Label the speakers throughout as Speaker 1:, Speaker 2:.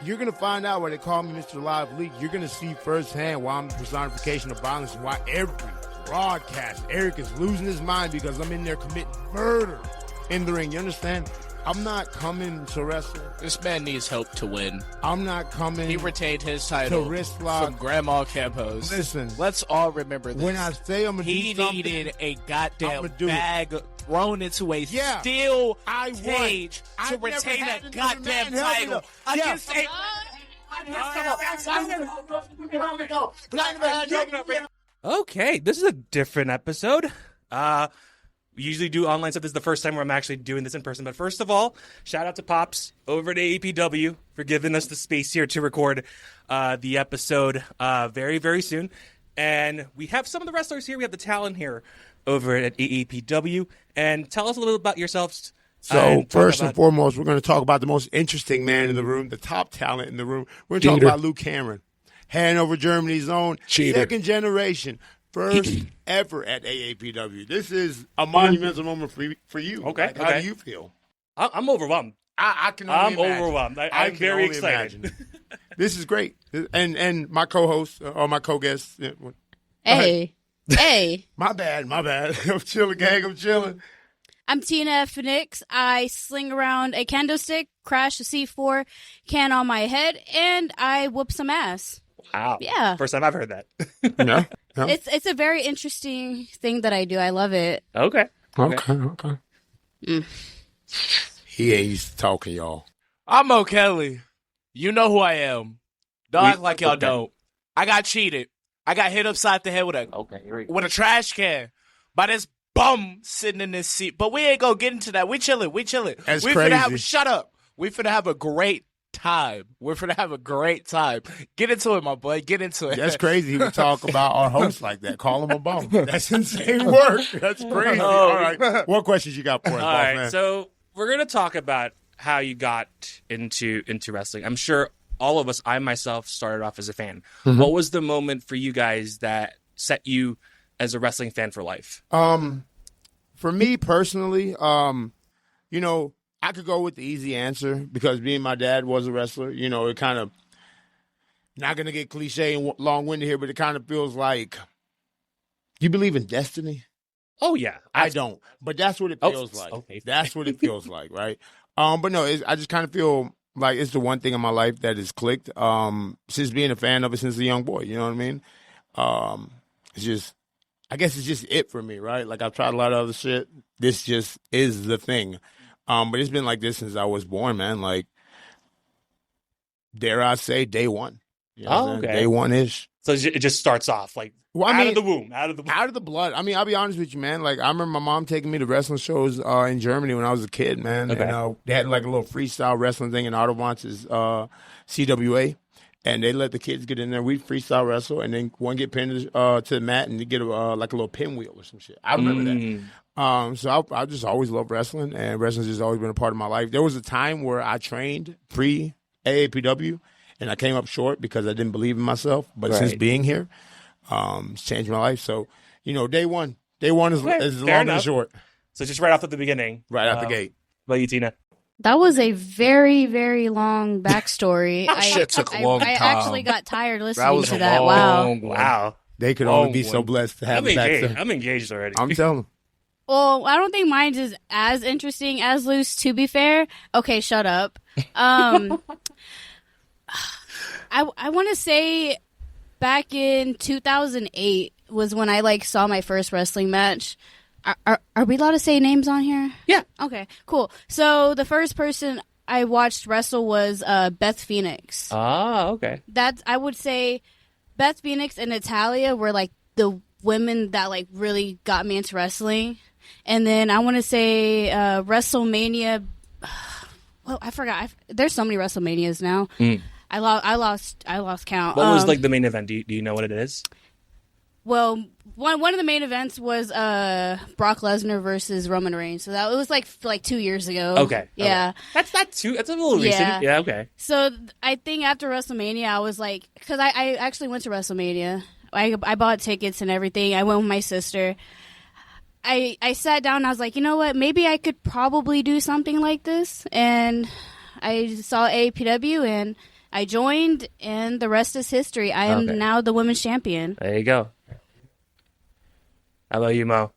Speaker 1: You're going to find out why they call me Mr. Live Leak. You're going to see firsthand why I'm the personification of violence and why every broadcast, Eric is losing his mind because I'm in there committing murder in the ring. You understand? I'm not coming to wrestle.
Speaker 2: This man needs help to win.
Speaker 1: I'm not coming.
Speaker 2: He retained his title
Speaker 1: to wrist lock
Speaker 2: from Grandma Campos.
Speaker 1: Listen,
Speaker 2: let's all remember this.
Speaker 1: When I say I'm gonna
Speaker 2: he
Speaker 1: do something,
Speaker 2: needed a goddamn bag thrown into a steel cage to retain a goddamn title against a.
Speaker 3: Okay, this is a different episode. We usually do online stuff. This is the first time where I'm actually doing this in person. But first of all, shout out to Pops over at AAPW for giving us the space here to record the episode very, very soon. And we have some of the wrestlers here. We have the talent here over at AAPW. And tell us a little about yourselves.
Speaker 1: So first and foremost, we're going to talk about the most interesting man in the room, the top talent in the room. We're going to talk about Lue Cameron, Hanover, Germany's own, second generation. First ever at AAPW. This is a monumental moment for you.
Speaker 3: Okay.
Speaker 1: Like, how do you feel?
Speaker 3: I'm overwhelmed.
Speaker 1: I can only imagine.
Speaker 3: Overwhelmed. I'm very excited.
Speaker 1: This is great. And my co-host or my co-guest.
Speaker 4: Hey.
Speaker 1: My bad. I'm chilling, gang. I'm chilling.
Speaker 4: I'm Tina Nixx. I sling around a kendo stick, crash a C4 can on my head, and I whoop some ass.
Speaker 3: Wow.
Speaker 4: Yeah.
Speaker 3: First time I've heard that.
Speaker 1: No.
Speaker 4: It's a very interesting thing that I do. I love it.
Speaker 3: Okay.
Speaker 1: He ain't used to talking, y'all.
Speaker 2: I'm Mo'Kele. You know who I am. Don't act like y'all don't. I got cheated. I got hit upside the head with a trash can by this bum sitting in this seat. But we ain't gonna get into that. We chilling.
Speaker 1: That's crazy.
Speaker 2: Shut up. We finna have a great time. We're finna have a great time. Get into it, my boy. Get into it.
Speaker 1: That's crazy. He would talk about our host like that. Call him a bum. That's insane work. That's crazy. All right. What questions you got for us,
Speaker 3: All right.
Speaker 1: man?
Speaker 3: So we're gonna talk about how you got into wrestling. I'm sure all of us, I myself, started off as a fan. Mm-hmm. What was the moment for you guys that set you as a wrestling fan for life?
Speaker 1: For me personally, I could go with the easy answer because me and my dad was a wrestler. You know, it kind of, not going to get cliche and long-winded here, but it kind of feels like, you believe in destiny?
Speaker 3: Oh, yeah.
Speaker 1: I don't, but that's what it feels like.
Speaker 3: Okay.
Speaker 1: That's what it feels like, right? But no, I just kind of feel like it's the one thing in my life that has clicked since being a fan of it since a young boy. You know what I mean? It's just, I guess it's just it for me, right? Like I've tried a lot of other shit. This just is the thing. But it's been like this since I was born, man. Like, dare I say, day one. You know
Speaker 3: okay.
Speaker 1: Day one-ish.
Speaker 3: So it just starts off like out of the womb. Out of the blood. I mean, I'll be honest with you, man. Like, I remember my mom taking me to wrestling shows in Germany when I was a kid, man. Okay.
Speaker 1: And they had like a little freestyle wrestling thing in Autobahns, CWA. And they let the kids get in there. We'd freestyle wrestle, and then one get pinned to the mat, and they get like a little pinwheel or some shit. I remember that. So I just always loved wrestling, and wrestling's just always been a part of my life. There was a time where I trained pre-AAPW, and I came up short because I didn't believe in myself. But since being here, it's changed my life. So, day one is long and short.
Speaker 3: So just right off at the beginning.
Speaker 1: Right out the gate.
Speaker 3: What about you, Tina?
Speaker 4: That was a very, very long backstory.
Speaker 2: Shit took a long time.
Speaker 4: I actually got tired listening to that. Wow.
Speaker 1: They could only be so blessed to have backstory.
Speaker 3: I'm engaged already.
Speaker 1: I'm telling them.
Speaker 4: Well, I don't think mine is as interesting as Lue's, to be fair. Okay, shut up. I want to say back in 2008 was when I saw my first wrestling match. Are we allowed to say names on here?
Speaker 3: Yeah.
Speaker 4: Okay, cool. So the first person I watched wrestle was Beth Phoenix.
Speaker 3: Ah, okay.
Speaker 4: I would say Beth Phoenix and Natalia were the women that really got me into wrestling. And then I want to say WrestleMania. Well, I forgot. There's so many WrestleManias now. I lost count.
Speaker 3: What was the main event? Do you know what it is?
Speaker 4: Well, one of the main events was Brock Lesnar versus Roman Reigns. So that was like 2 years ago.
Speaker 3: Okay.
Speaker 4: Yeah.
Speaker 3: Okay. That's a little recent. Yeah. Okay.
Speaker 4: So I think after WrestleMania, I was because I actually went to WrestleMania. I bought tickets and everything. I went with my sister. I sat down and I was like, you know what? Maybe I could probably do something like this. And I saw AAPW and I joined, and the rest is history. I am now the women's champion.
Speaker 3: There you go. How about you, Mo?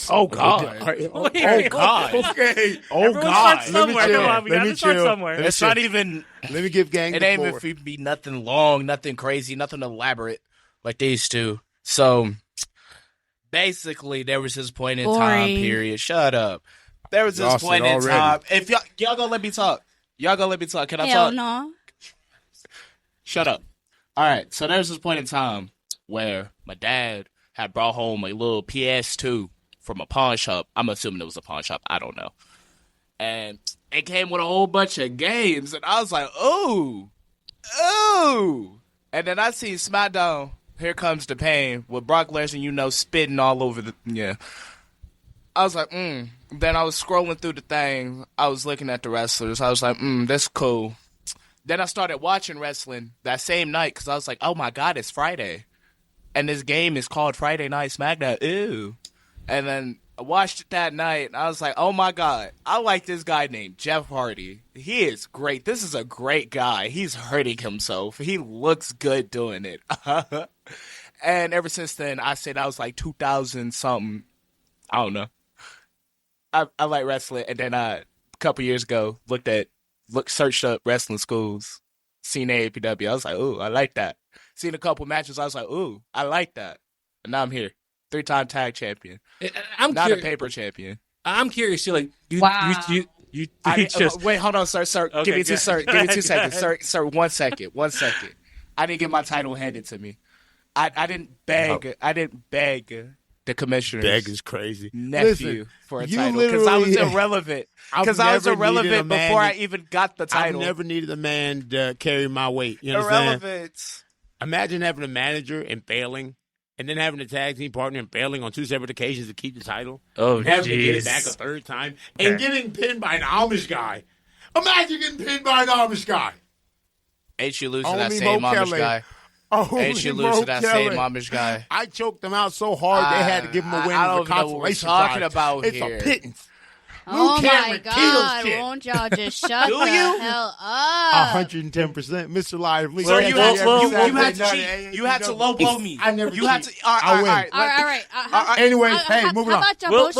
Speaker 2: Oh God!
Speaker 3: Oh
Speaker 2: God!
Speaker 1: Okay.
Speaker 2: Oh God!
Speaker 3: Somewhere. Come on, we gotta start somewhere.
Speaker 2: It's not even.
Speaker 1: Let me give gang.
Speaker 2: It ain't even be nothing long, nothing crazy, nothing elaborate like these two. So basically, there was this point in time period. Shut up. There was this point in time. If y'all gonna let me talk, can I
Speaker 4: Hell
Speaker 2: talk?
Speaker 4: no.
Speaker 2: Shut up. All right. So there's this point in time where my dad had brought home a little PS2 from a pawn shop. I'm assuming it was a pawn shop. I don't know. And it came with a whole bunch of games. And I was like, ooh. And then I see SmackDown, Here Comes the Pain, with Brock Lesnar, spitting all over the, I was like, Then I was scrolling through the thing. I was looking at the wrestlers. I was like, that's cool. Then I started watching wrestling that same night because I was like, oh my God, it's Friday. And this game is called Friday Night SmackDown. Ew. And then I watched it that night, and I was like, oh, my God. I like this guy named Jeff Hardy. He is great. This is a great guy. He's hurting himself. He looks good doing it. And ever since then, I said I was like 2000-something. I don't know. I like wrestling. And then a couple years ago, searched up wrestling schools, seen AAPW. I was like, ooh, I like that. Seen a couple matches, I was like, ooh, I like that. And now I'm here. 3-time tag champion. I'm not a paper champion.
Speaker 3: I'm curious, you
Speaker 2: wait, hold on, sir. Okay, give me 2 seconds. Sir, 1 second. I didn't get my title handed to me. I didn't beg. Oh. I didn't beg the commissioner's
Speaker 1: beg is crazy.
Speaker 2: Nephew for a title because I was irrelevant. Because I was irrelevant before I even got the title.
Speaker 1: I've never needed a man to carry my weight. You
Speaker 2: understand?
Speaker 1: Irrelevant. Imagine having a manager and failing, and then having a tag team partner and failing on 2 separate occasions to keep the title.
Speaker 3: Oh,
Speaker 1: and having to get it back a 3rd time, and getting pinned by an Amish guy. Imagine getting pinned by an Amish guy.
Speaker 2: Ain't you losing that same Amish guy? Ain't you losing that same Amish guy?
Speaker 1: I choked them out so hard they had to give him a win for consolation prize.
Speaker 2: Talking about
Speaker 1: it's
Speaker 2: here.
Speaker 1: A pittance.
Speaker 4: Oh
Speaker 1: Lue Cameron
Speaker 4: my God!
Speaker 1: shit.
Speaker 4: Won't y'all just shut the hell up?
Speaker 1: 110%, Mr. Lively.
Speaker 2: So you had to cheat. You had to low blow me.
Speaker 1: I never.
Speaker 2: You had to. All
Speaker 4: right.
Speaker 1: Anyway, hey, moving on.
Speaker 3: We'll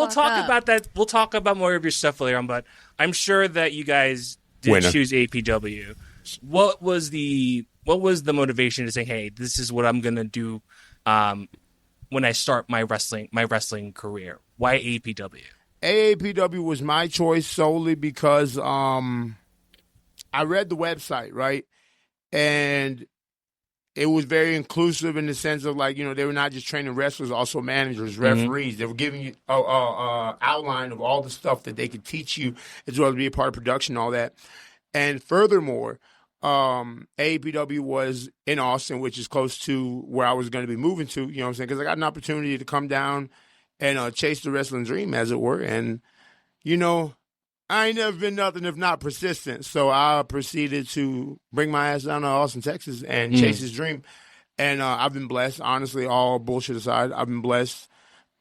Speaker 3: talk about that. We'll talk about more of your stuff later on. But I'm sure that you guys did choose APW. What was the motivation to say, hey, this is what I'm gonna do when I start my wrestling career? Why AAPW?
Speaker 1: AAPW was my choice solely because I read the website, right? And it was very inclusive in the sense of they were not just training wrestlers, also managers, referees. They were giving you an outline of all the stuff that they could teach you as well as be a part of production and all that. And furthermore, AAPW was in Austin, which is close to where I was going to be moving to, you know what I'm saying? Because I got an opportunity to come down and chase the wrestling dream, as it were. And, I ain't never been nothing if not persistent. So I proceeded to bring my ass down to Austin, Texas, and chase his dream. And I've been blessed, honestly, all bullshit aside. I've been blessed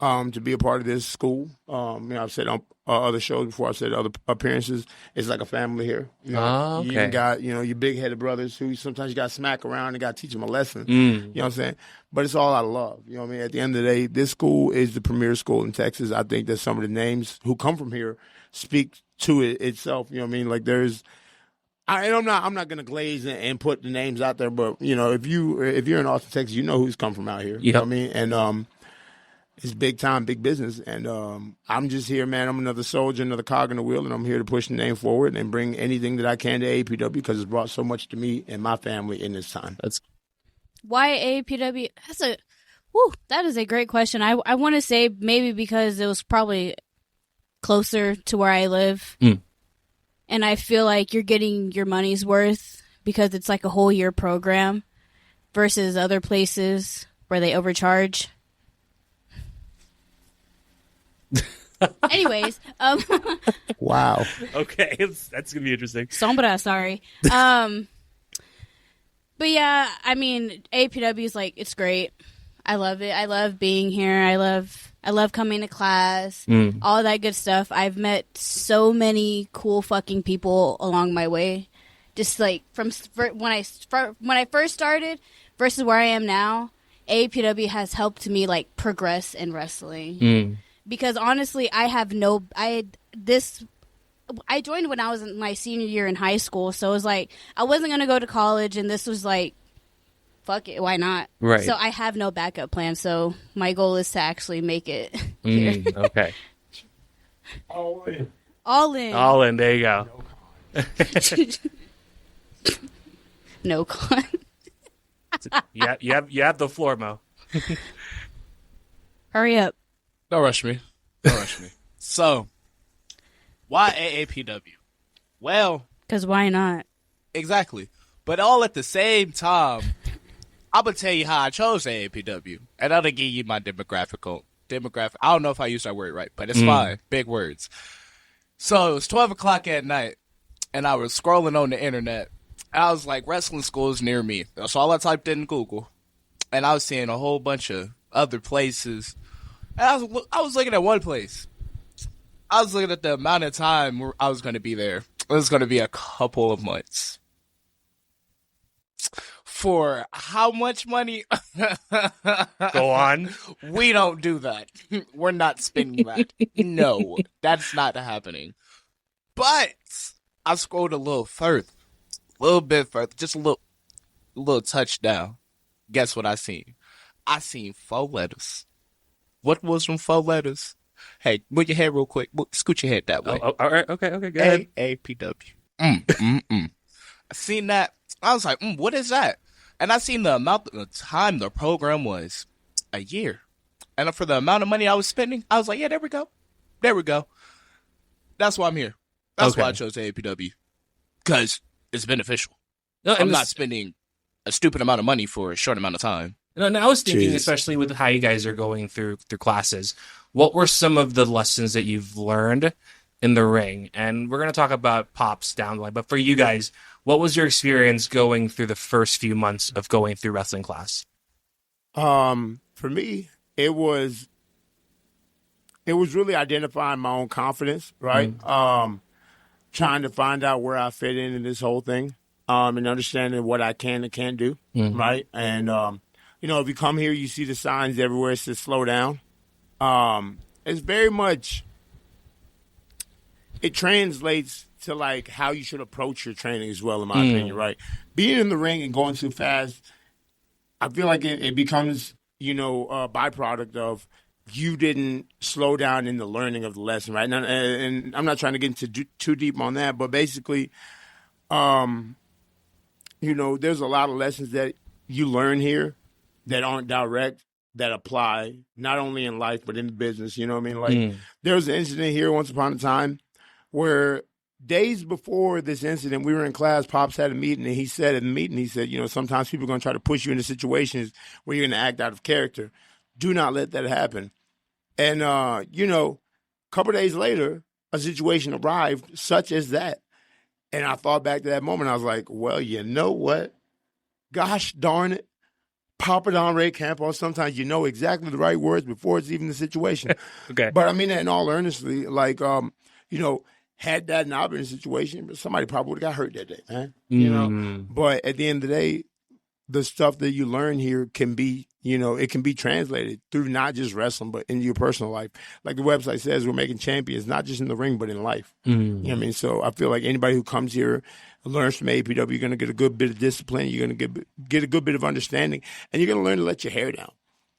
Speaker 1: to be a part of this school. I've said on other shows before, I've said other appearances. It's like a family here.
Speaker 3: Okay.
Speaker 1: You even got, your big-headed brothers who sometimes you got to smack around and got to teach them a lesson. You know what I'm saying? But it's all out of love. You know what I mean? At the end of the day, this school is the premier school in Texas. I think that some of the names who come from here speak to it itself. You know what I mean? I'm not gonna glaze and put the names out there, but if you're in Austin, Texas, you know who's come from out here. You know what I mean? And it's big time, big business. And I'm just here, man. I'm another soldier, another cog in the wheel, and I'm here to push the name forward and bring anything that I can to AAPW because it's brought so much to me and my family in this time.
Speaker 4: Why AAPW? That is a great question. I want to say maybe because it was probably closer to where I live. And I feel like you're getting your money's worth because it's like a whole year program versus other places where they overcharge. Anyways,
Speaker 1: wow.
Speaker 3: Okay, that's gonna be interesting.
Speaker 4: Sombra, sorry. But yeah, I mean, AAPW is it's great. I love it. I love being here. I love coming to class. All that good stuff. I've met so many cool fucking people along my way. Just like from when I first started versus where I am now, AAPW has helped me like progress in wrestling. Because honestly, I joined when I was in my senior year in high school, so it was like I wasn't gonna go to college, and this was like, fuck it, why not?
Speaker 3: Right.
Speaker 4: So I have no backup plan. So my goal is to actually make it here.
Speaker 3: Okay.
Speaker 1: All in.
Speaker 4: All in.
Speaker 3: All in. There you go.
Speaker 4: No con.
Speaker 3: You have the floor, Mo.
Speaker 4: Hurry up.
Speaker 2: Don't rush me. Don't rush me. So, why AAPW? Well,
Speaker 4: Because why not?
Speaker 2: exactly. But all at the same time, I'm going to tell you how I chose AAPW. And I'm going to give you my demographic. I don't know if I used that word right, but it's fine. Big words. So, it was 12 o'clock at night, and I was scrolling on the internet. And I was like, wrestling schools near me. That's all I typed in Google. And I was seeing a whole bunch of other places. And I was looking at one place. I was looking at the amount of time I was going to be there. It was going to be a couple of months. For how much money?
Speaker 3: Go on.
Speaker 2: We don't do that. We're not spending that. No, that's not happening. But I scrolled a little bit further, just a little touchdown. Guess what I seen? I seen 4 letters. What was them 4 letters? Hey, move your head real quick. Scoot your head that way.
Speaker 3: All right. Okay. Go ahead.
Speaker 2: AAPW. I seen that. I was like, what is that? And I seen the amount of time the program was, a year. And for the amount of money I was spending, I was like, yeah, there we go. That's why I'm here. That's why I chose AAPW. Because it's beneficial.
Speaker 3: No,
Speaker 2: I'm not spending a stupid amount of money for a short amount of time.
Speaker 3: No, I was thinking, especially with how you guys are going through classes, what were some of the lessons that you've learned in the ring? And we're going to talk about Pops down the line, but for you guys, what was your experience going through the first few months of going through wrestling class?
Speaker 1: For me, it was really identifying my own confidence, right? Trying to find out where I fit in this whole thing, and understanding what I can and can't do, right? And if you come here, you see the signs everywhere. It says slow down. It's very much, it translates to like how you should approach your training as well, in my opinion, right? Being in the ring and going too fast, I feel like it becomes, a byproduct of you didn't slow down in the learning of the lesson, right? And I'm not trying to get into too deep on that, but basically, there's a lot of lessons that you learn here that aren't direct, that apply not only in life but in business. You know what I mean? Like there was an incident here once upon a time where days before this incident, we were in class. Pops had a meeting, and he said in the meeting, sometimes people are going to try to push you into situations where you're going to act out of character. Do not let that happen. And a couple of days later, a situation arrived such as that, and I thought back to that moment. I was like, well, you know what? Gosh darn it. Papa Don Ray Campos, sometimes you know exactly the right words before it's even the situation.
Speaker 3: Okay.
Speaker 1: But I mean that in all earnestly, like, had that not been a situation, somebody probably would have got hurt that day, man. But at the end of the day, the stuff that you learn here can be, it can be translated through not just wrestling, but in your personal life. Like the website says, we're making champions, not just in the ring, but in life. You know what I mean? So I feel like anybody who comes here learns from AAPW, you're going to get a good bit of discipline, you're going to get a good bit of understanding, and you're going to learn to let your hair down.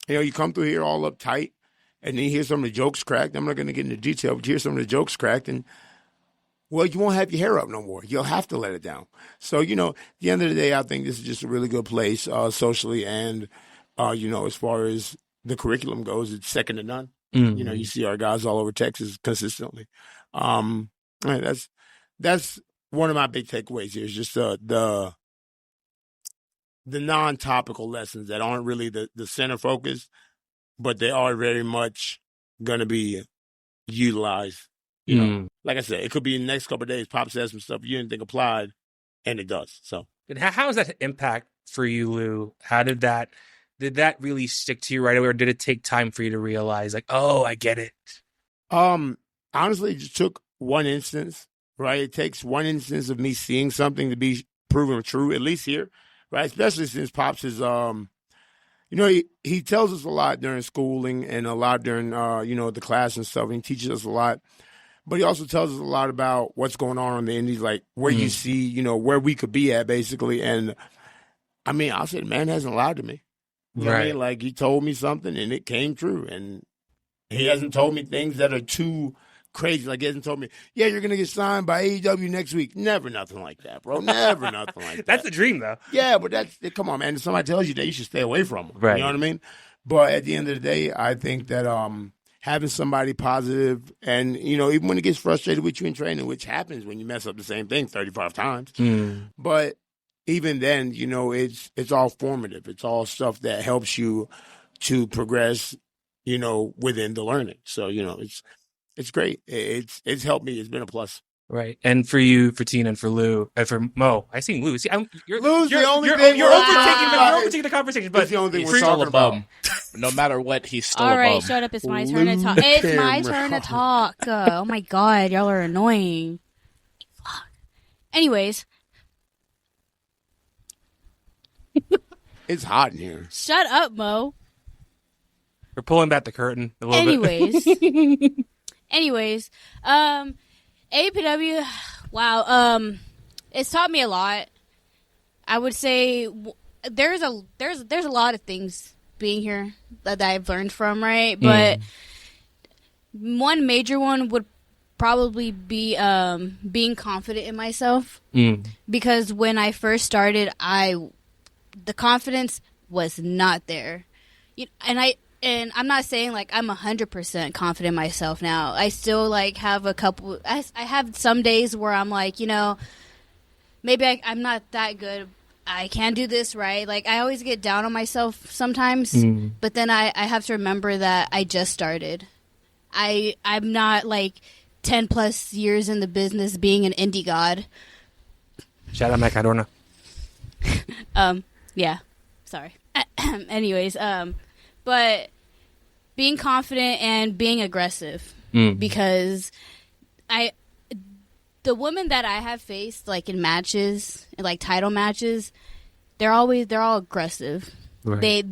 Speaker 1: You come through here all uptight, and then you hear some of the jokes cracked. I'm not going to get into detail, but you hear some of the jokes cracked, and well, you won't have your hair up no more. You'll have to let it down. So, at the end of the day, I think this is just a really good place socially and, as far as the curriculum goes, it's second to none. You see our guys all over Texas consistently. That's one of my big takeaways here is just the non-topical lessons that aren't really the center focus, but they are very much going to be utilized. Like I said, it could be in the next couple of days. Pop says some stuff you didn't think applied, and it does. So,
Speaker 3: and how does that impact for you, Lou? How did that did that really stick to you right away, or did it take time for you to realize, like, oh, I get it?
Speaker 1: Honestly, it just took one instance, right? It takes one instance of me seeing something to be proven true, at least here, right? Especially since Pops is, he tells us a lot during schooling and a lot during, the class and stuff. And he teaches us a lot. But he also tells us a lot about what's going on the indies, like where you see, where we could be at, basically. And, I mean, I'll say the man hasn't lied to me. You know what I mean? Like, he told me something, and it came true. And he hasn't told me things that are too crazy. Like, he hasn't told me, yeah, you're going to get signed by AEW next week. Never nothing like that, bro. Never nothing like that.
Speaker 3: That's the dream, though.
Speaker 1: Yeah, but come on, man. If somebody tells you that, you should stay away from them.
Speaker 3: Right.
Speaker 1: You know what I mean? But at the end of the day, I think that having somebody positive and, even when it gets frustrated with you in training, which happens when you mess up the same thing 35 times. But even then, it's all formative. It's all stuff that helps you to progress, within the learning. So, it's great. It's helped me. It's been a plus.
Speaker 3: Right. And for you, for Tina, and for Lue, and for Mo, I seen Lue. See,
Speaker 1: Lue's the only thing
Speaker 3: you're overtaking the conversation, but
Speaker 1: it's the only thing we're
Speaker 2: He's still
Speaker 1: talking
Speaker 2: a
Speaker 1: about.
Speaker 2: bum. No matter what, he's still
Speaker 4: All
Speaker 2: a
Speaker 4: right,
Speaker 2: bum.
Speaker 4: shut up. It's my turn to talk. It's my turn to talk. Oh my god, y'all are annoying. Fuck. Anyways,
Speaker 1: It's hot in here.
Speaker 4: shut up, Mo.
Speaker 3: we're pulling back the curtain a little bit.
Speaker 4: Anyways, AAPW, wow, it's taught me a lot. I would say there's a lot of things being here that I've learned from, right? But one major one would probably be being confident in myself. Because when I first started, the confidence was not there. And I'm not saying like I'm 100% confident in myself now. I still like have a couple. I have some days where I'm like, maybe I'm not that good. I can't do this right. Like I always get down on myself sometimes. But then I have to remember that I just started. I'm not like 10 plus years in the business being an indie god.
Speaker 3: Shout out Macarona.
Speaker 4: Yeah. Sorry. Anyways, but being confident and being aggressive because the women that I have faced like in matches, like title matches, they're all aggressive. Right. They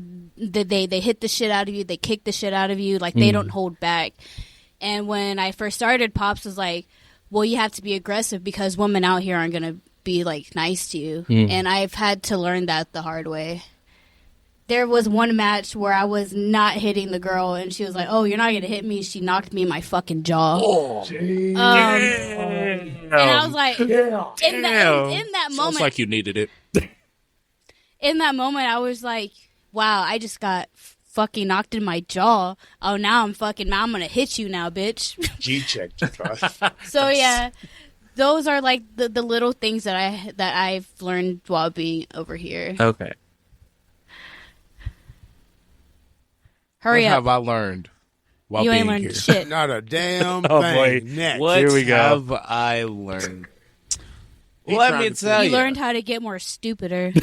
Speaker 4: hit the shit out of you, they kick the shit out of you, like they don't hold back. And when I first started, Pops was like, well, you have to be aggressive because women out here aren't going to be like nice to you. And I've had to learn that the hard way. There was one match where I was not hitting the girl, and she was like, "Oh, you're not gonna hit me." She knocked me in my fucking jaw. Oh, and I was like, in that moment,
Speaker 2: sounds like you needed it.
Speaker 4: In that moment, I was like, "Wow, I just got fucking knocked in my jaw. Oh, now I'm gonna hit you now, bitch."
Speaker 1: G-check.
Speaker 4: So yeah, those are like the little things that I've learned while being over here.
Speaker 3: Okay.
Speaker 4: Hurry
Speaker 2: what
Speaker 4: up.
Speaker 2: have I learned while
Speaker 4: You
Speaker 2: being
Speaker 4: ain't learned
Speaker 2: here?
Speaker 4: shit.
Speaker 1: Not a damn
Speaker 3: Oh,
Speaker 1: thing.
Speaker 3: boy.
Speaker 1: Next.
Speaker 2: What
Speaker 3: Here we go.
Speaker 2: have I learned? Let me tell
Speaker 4: You
Speaker 2: you.
Speaker 4: learned how to get more stupider.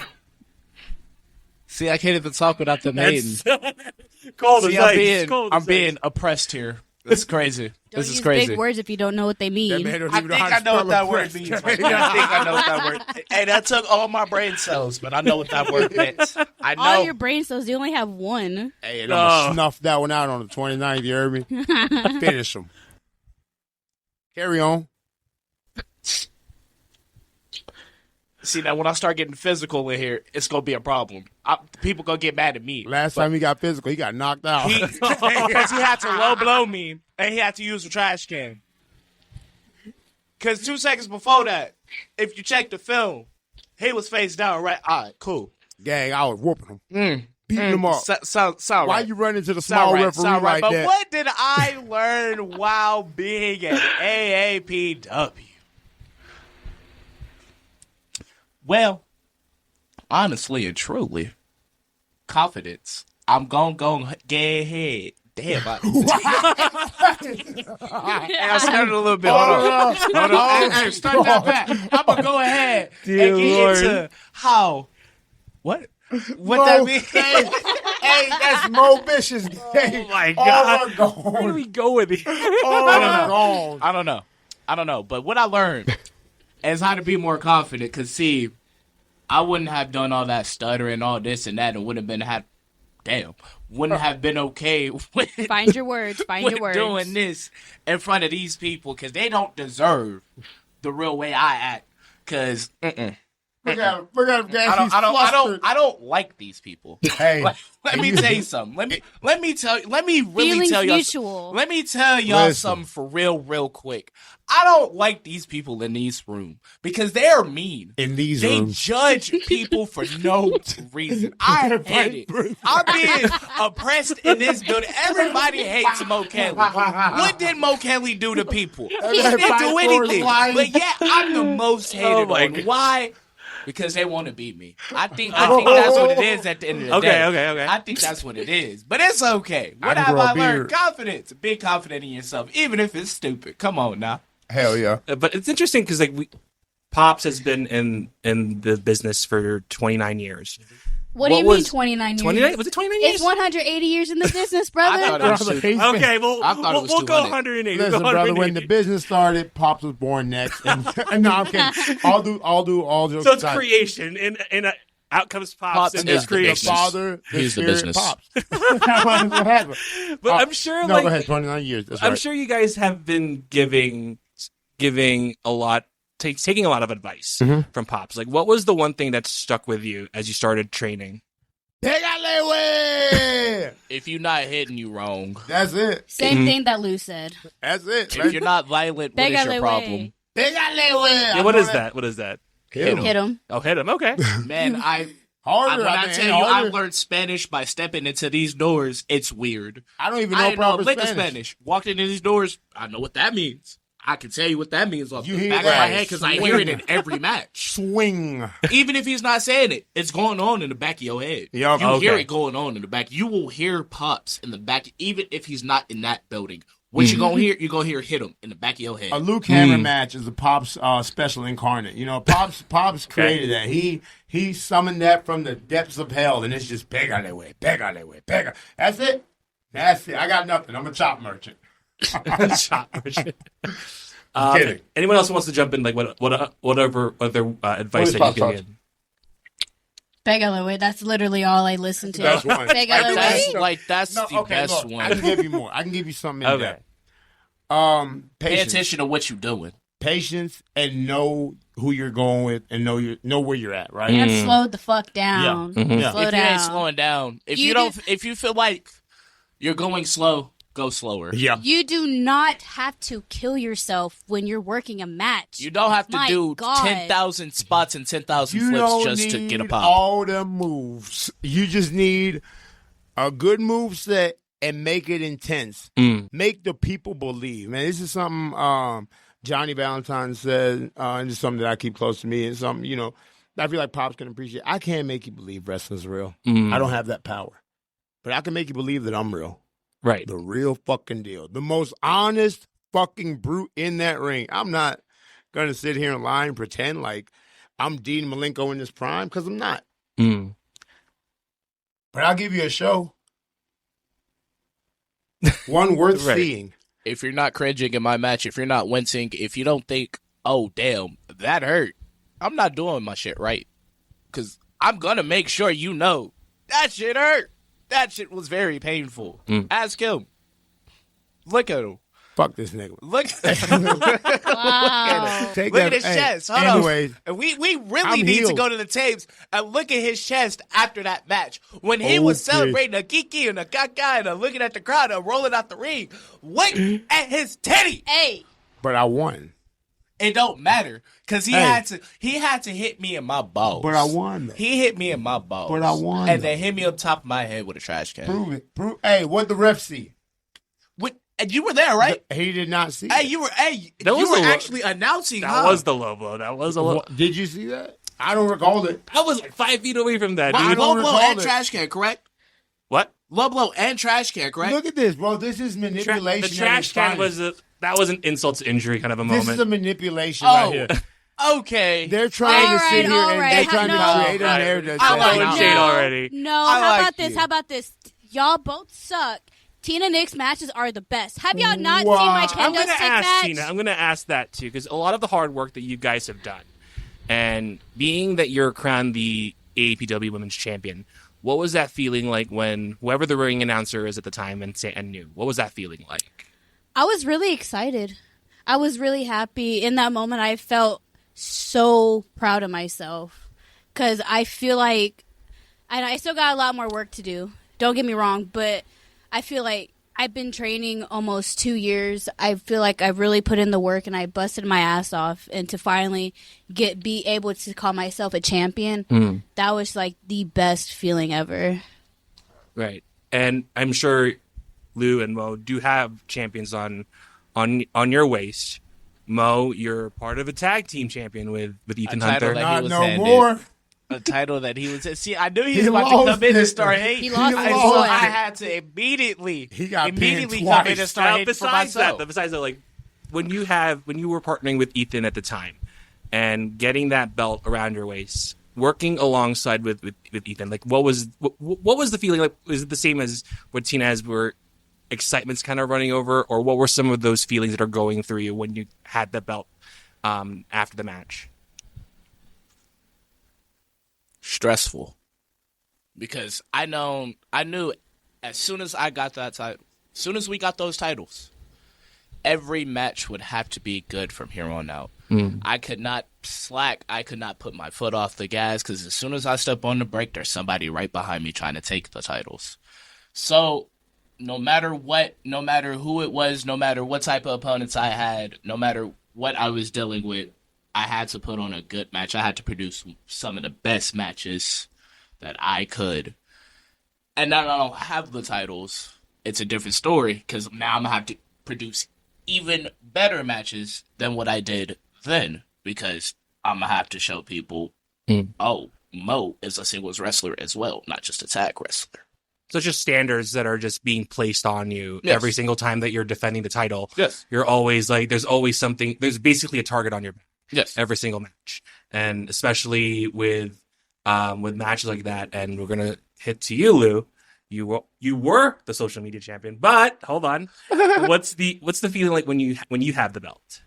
Speaker 2: See, I can't even talk without the maiden.
Speaker 3: Cold
Speaker 2: See,
Speaker 3: as
Speaker 2: I'm being oppressed here. This is crazy.
Speaker 4: Don't
Speaker 2: This is
Speaker 4: use
Speaker 2: crazy.
Speaker 4: big words if you don't know what they mean.
Speaker 1: That man don't
Speaker 2: I
Speaker 1: even
Speaker 2: think
Speaker 1: know how
Speaker 2: I
Speaker 1: to
Speaker 2: know what
Speaker 1: spell
Speaker 2: that
Speaker 1: a
Speaker 2: word
Speaker 1: press.
Speaker 2: means. I think I know what that word. Hey, that took all my brain cells, but I know what that word meant. I know.
Speaker 4: All your brain cells, you only have one.
Speaker 1: Hey, and I'm going to snuff that one out on the 29th, you heard me? Finish them. Carry on.
Speaker 2: See, now when I start getting physical in here, it's gonna be a problem. People gonna get mad at me.
Speaker 1: Last time he got physical, he got knocked out.
Speaker 2: Because he had to low blow me, and he had to use a trash can. Because 2 seconds before that, if you check the film, he was face down. Right? All right, cool.
Speaker 1: Gang, I was whooping him. Beating him up.
Speaker 2: Sound
Speaker 1: Why
Speaker 2: right.
Speaker 1: you run into the small
Speaker 2: Sound right,
Speaker 1: referee
Speaker 2: sound right.
Speaker 1: like
Speaker 2: But
Speaker 1: that?
Speaker 2: what did I learn while being at AAPW? Well, honestly and truly, confidence. I'm gonna get ahead. Damn, hey, I started a little bit. Hold on. Hey, start that back. I'm gonna go ahead and get into What that mean?
Speaker 1: Hey, that's Mo Vicious. Hey,
Speaker 3: Oh my God.
Speaker 1: all are
Speaker 3: Where do
Speaker 1: gone.
Speaker 3: we go with it?
Speaker 1: All are gone.
Speaker 2: I don't know. But what I learned is how to be more confident. Because, see, I wouldn't have done all that stuttering, all this and that, and wouldn't have been okay with,
Speaker 4: Find your words.
Speaker 2: with doing this in front of these people. Because they don't deserve the real way I act. Because,
Speaker 1: Look at him.
Speaker 2: I don't like these people.
Speaker 1: Hey,
Speaker 2: Let me tell you something. Let me really
Speaker 4: Feelings
Speaker 2: tell y'all.
Speaker 4: mutual.
Speaker 2: Let me tell y'all
Speaker 1: Listen.
Speaker 2: something for real quick. I don't like these people in these rooms because they're mean.
Speaker 1: in these
Speaker 2: They
Speaker 1: rooms.
Speaker 2: judge people for no reason. I hate it. I'm being oppressed in this building. Everybody hates Mo'Kele. What did Mo'Kele do to people? He didn't do anything. But yeah, I'm the most hated
Speaker 3: my
Speaker 2: on.
Speaker 3: God.
Speaker 2: Why? Because they want to beat me. I think that's what it is at the end of the day.
Speaker 3: Okay.
Speaker 2: I think that's what it is. But it's okay. What
Speaker 1: I can
Speaker 2: have
Speaker 1: grow a
Speaker 2: I learned?
Speaker 1: beard.
Speaker 2: Confidence. Be confident in yourself, even if it's stupid. Come on now.
Speaker 1: Hell yeah.
Speaker 3: But it's interesting because Pops has been in the business for 29 years.
Speaker 4: What do you mean 29 years?
Speaker 3: 29? Was it 29 years?
Speaker 4: It's 180 years in the business, brother.
Speaker 2: I thought it was
Speaker 1: Brother,
Speaker 2: stupid.
Speaker 1: he's been-
Speaker 3: Okay,
Speaker 2: I thought it was
Speaker 3: we'll go
Speaker 2: 200.
Speaker 3: 180.
Speaker 1: Listen,
Speaker 3: We'll go
Speaker 1: brother, when
Speaker 3: 180.
Speaker 1: the business started, Pops was born next. And no, I'm kidding. All jokes
Speaker 3: So it's
Speaker 1: aside.
Speaker 3: creation, and out comes Pops,
Speaker 2: Pops
Speaker 3: and
Speaker 2: is
Speaker 3: there's
Speaker 2: the
Speaker 3: creation.
Speaker 1: The father, the
Speaker 2: He's the
Speaker 1: spirit,
Speaker 2: business.
Speaker 1: Pops. That's what happened.
Speaker 3: But I'm sure,
Speaker 1: No,
Speaker 3: like,
Speaker 1: go ahead. 29 years. That's
Speaker 3: I'm
Speaker 1: right.
Speaker 3: sure you guys have been giving a lot, taking a lot of advice
Speaker 1: Mhm.
Speaker 3: from Pops. Like, what was the one thing that stuck with you as you started training?
Speaker 1: Pégale, güey.
Speaker 2: If you're not hitting, you wrong.
Speaker 1: That's it.
Speaker 4: Same thing that Lou said.
Speaker 1: That's it.
Speaker 2: If you're not violent, what is
Speaker 4: Pégale,
Speaker 2: your problem?
Speaker 1: Pégale, güey.
Speaker 3: Yeah, what is that? What is that?
Speaker 1: Hit
Speaker 4: Hit him.
Speaker 3: Oh, hit him. Okay.
Speaker 2: Man,
Speaker 1: Harder.
Speaker 2: when I
Speaker 1: think,
Speaker 2: tell you I
Speaker 1: harder.
Speaker 2: learned Spanish by stepping into these doors, it's weird.
Speaker 1: I don't even
Speaker 2: I
Speaker 1: know
Speaker 2: didn't know a
Speaker 1: proper
Speaker 2: lick of
Speaker 1: Spanish.
Speaker 2: Spanish. Walked into these doors, I know what that means. I can tell you what that means off
Speaker 1: You
Speaker 2: the
Speaker 1: hear
Speaker 2: back of my
Speaker 1: that?
Speaker 2: head because I hear it in every match.
Speaker 1: Swing.
Speaker 2: Even if he's not saying it, it's going on in the back of your head.
Speaker 1: Yup.
Speaker 2: You hear
Speaker 3: Okay.
Speaker 2: it going on in the back. You will hear Pops in the back, even if he's not in that building. What you gonna hear? You gonna hear hit him in the back of your head.
Speaker 1: A Lue Cameron match is a Pops special incarnate. You know, Pops created that. He summoned that from the depths of hell, and it's just pégale, güey, pégale, güey, pégale. That's it. That's it. I got nothing. I'm a chop merchant.
Speaker 3: Shot merchant.
Speaker 1: Kidding.
Speaker 3: Anyone else who wants to jump in? Like, whatever other advice
Speaker 1: is
Speaker 3: that
Speaker 1: Pops
Speaker 3: you can
Speaker 1: talking?
Speaker 3: give?
Speaker 4: Pégale, güey. That's literally all I listen to.
Speaker 1: That's one.
Speaker 4: Pégale,
Speaker 2: That's
Speaker 4: güey.
Speaker 2: that's
Speaker 1: No,
Speaker 2: the
Speaker 1: okay,
Speaker 2: best
Speaker 1: look, I can
Speaker 2: one.
Speaker 1: give you more. I can give you something in
Speaker 3: Okay.
Speaker 1: depth.
Speaker 2: Pay
Speaker 1: Patience.
Speaker 2: attention to what you're doing.
Speaker 1: Patience and know who you're going with and know where you're at, right?
Speaker 4: And slowed the fuck down.
Speaker 1: Yeah.
Speaker 4: Slow
Speaker 2: If you ain't
Speaker 4: down.
Speaker 2: slowing down, if
Speaker 4: You
Speaker 2: you don't, if you feel like you're going slow, go slower.
Speaker 1: Yeah.
Speaker 4: You do not have to kill yourself when you're working a match.
Speaker 2: You don't have to
Speaker 4: My
Speaker 2: do
Speaker 4: God.
Speaker 2: 10,000 spots and 10,000
Speaker 1: You
Speaker 2: flips
Speaker 1: don't
Speaker 2: just
Speaker 1: need
Speaker 2: to get a pop.
Speaker 1: all the moves. You just need a good move set and make it intense. Make the people believe. Man, this is something Johnny Valentine said, and it's something that I keep close to me, and something, you know, I feel like Pops can appreciate. I can't make you believe wrestling's real. I don't have that power. But I can make you believe that I'm real.
Speaker 3: Right.
Speaker 1: The real fucking deal. The most honest fucking brute in that ring. I'm not going to sit here and lie and pretend like I'm Dean Malenko in his prime, because I'm not.
Speaker 3: Mm.
Speaker 1: But I'll give you a show. One worth
Speaker 3: Right.
Speaker 1: seeing.
Speaker 2: If you're not cringing in my match, if you're not wincing, if you don't think, oh, damn, that hurt, I'm not doing my shit right. Because I'm going to make sure you know that shit hurt. That shit was very painful. Ask him. Look at him.
Speaker 1: Fuck this nigga.
Speaker 2: Look
Speaker 4: Wow.
Speaker 1: Take
Speaker 2: Look
Speaker 1: that-
Speaker 2: at his
Speaker 1: hey,
Speaker 2: chest. Hold
Speaker 1: anyways,
Speaker 2: on. We really
Speaker 1: I'm
Speaker 2: need to
Speaker 1: healed.
Speaker 2: go to the tapes and look at his chest after that match. When he was
Speaker 1: Okay.
Speaker 2: celebrating a kiki and a caca and looking at the crowd and rolling out the ring, look at his teddy.
Speaker 4: Hey.
Speaker 1: but I won.
Speaker 2: It don't matter because he
Speaker 1: Hey.
Speaker 2: had to hit me in my balls.
Speaker 1: But I won, though.
Speaker 2: He hit me in my balls.
Speaker 1: But I won,
Speaker 2: and
Speaker 1: though.
Speaker 2: then hit me on top of my head with a trash can.
Speaker 1: Prove it. Hey, what the ref see?
Speaker 2: And you were there, right?
Speaker 1: He did not see
Speaker 2: Hey,
Speaker 1: it.
Speaker 2: you were actually announcing.
Speaker 3: That was the low blow. That was a low.
Speaker 1: What- Did you see that? I don't recall it.
Speaker 3: I was like 5 feet away from that,
Speaker 1: I
Speaker 3: dude.
Speaker 1: don't
Speaker 2: Low blow
Speaker 1: recall
Speaker 2: and
Speaker 1: it.
Speaker 2: trash can, correct?
Speaker 3: What?
Speaker 2: Low blow and trash can, correct?
Speaker 1: Look at this, bro. This is manipulation.
Speaker 3: The trash can was that was an insult to injury kind of a
Speaker 1: This
Speaker 3: moment.
Speaker 1: is a manipulation
Speaker 2: Oh.
Speaker 1: right here.
Speaker 2: Okay.
Speaker 1: They're trying to sit here and they're
Speaker 4: Alright,
Speaker 1: trying to create a narrative.
Speaker 2: I like
Speaker 3: throwing shade already.
Speaker 4: No,
Speaker 2: I
Speaker 4: how
Speaker 2: like
Speaker 4: about this?
Speaker 2: you.
Speaker 4: How about this? Y'all both suck. Tina Nixx matches are the best. Have y'all not
Speaker 1: Wow.
Speaker 4: seen my
Speaker 3: I'm
Speaker 4: kendo
Speaker 3: going to
Speaker 4: stick
Speaker 3: ask
Speaker 4: match?
Speaker 3: Tina. I'm going to ask that too, because a lot of the hard work that you guys have done, and being that you're crowned the AAPW Women's Champion, what was that feeling like when whoever the ring announcer is at the time and knew? What was that feeling like?
Speaker 4: I was really excited. I was really happy. In that moment, I felt so proud of myself because I feel like I still got a lot more work to do. Don't get me wrong, but I feel like I've been training almost 2 years. I feel like I really put in the work and I busted my ass off. And to finally be able to call myself a champion, that was like the best feeling ever.
Speaker 3: Right. And I'm sure Lue and Mo do have champions on your waist. Mo, you're part of a tag team champion with Ethan
Speaker 2: title
Speaker 3: Hunter.
Speaker 2: that he
Speaker 1: Not
Speaker 2: was
Speaker 1: no
Speaker 2: handed.
Speaker 1: more.
Speaker 2: A title that he was. See, I knew he
Speaker 1: He
Speaker 2: was about to
Speaker 1: lost
Speaker 2: come in
Speaker 1: it.
Speaker 2: and start hating.
Speaker 4: He lost
Speaker 1: it.
Speaker 2: So
Speaker 1: lost
Speaker 2: I
Speaker 1: it.
Speaker 2: had to immediately
Speaker 1: He
Speaker 2: immediately
Speaker 1: got
Speaker 2: come
Speaker 1: pinned
Speaker 2: in and
Speaker 1: twice.
Speaker 2: start
Speaker 3: Now,
Speaker 2: hating for
Speaker 3: besides
Speaker 2: myself.
Speaker 3: that, like when you were partnering with Ethan at the time and getting that belt around your waist, working alongside with Ethan, like what was the feeling like? Was it the same as what Tina has, where excitement's kind of running over, or what were some of those feelings that are going through you when you had the belt after the match?
Speaker 2: Stressful, because I knew as soon as I got that title, as soon as we got those titles, every match would have to be good from here on out. I could not slack. I could not put my foot off the gas, because as soon as I step on the brake, there's somebody right behind me trying to take the titles. So no matter what, no matter who it was, no matter what type of opponents I had, no matter what I was dealing with, I had to put on a good match. I had to produce some of the best matches that I could. And now that I don't have the titles, it's a different story, because now I'm going to have to produce even better matches than what I did then, because I'm going to have to show people, oh, Mo is a singles wrestler as well, not just a tag wrestler.
Speaker 3: So it's just standards that are just being placed on you
Speaker 2: Yes.
Speaker 3: every single time that you're defending the title.
Speaker 2: Yes.
Speaker 3: You're always like, there's always something, there's basically a target on your back.
Speaker 2: Yes.
Speaker 3: Every single match. And especially with matches like that, and we're going to hit to you, Lou. You were the social media champion, but hold on. What's the feeling like when you have the belt?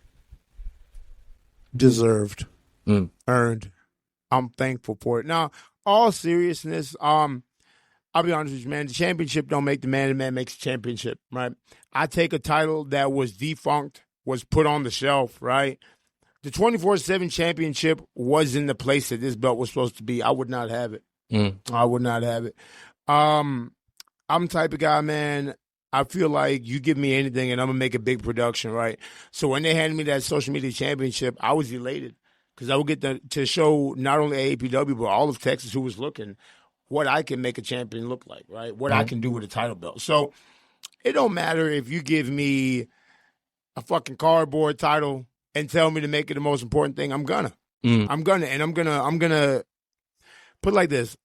Speaker 1: Deserved. Earned. I'm thankful for it. Now, all seriousness, I'll be honest with you, man. The championship don't make the man makes the championship, right? I take a title that was defunct, was put on the shelf, right? The 24/7 championship was in the place that this belt was supposed to be. I would not have it. I would not have it. I'm the type of guy, man, I feel like you give me anything and I'm going to make a big production, right? So when they handed me that social media championship, I was elated because I would get to show not only AAPW, but all of Texas who was looking what I can make a champion look like, right? What I can do with a title belt. So it don't matter if you give me a fucking cardboard title and tell me to make it the most important thing. I'm gonna put it like this.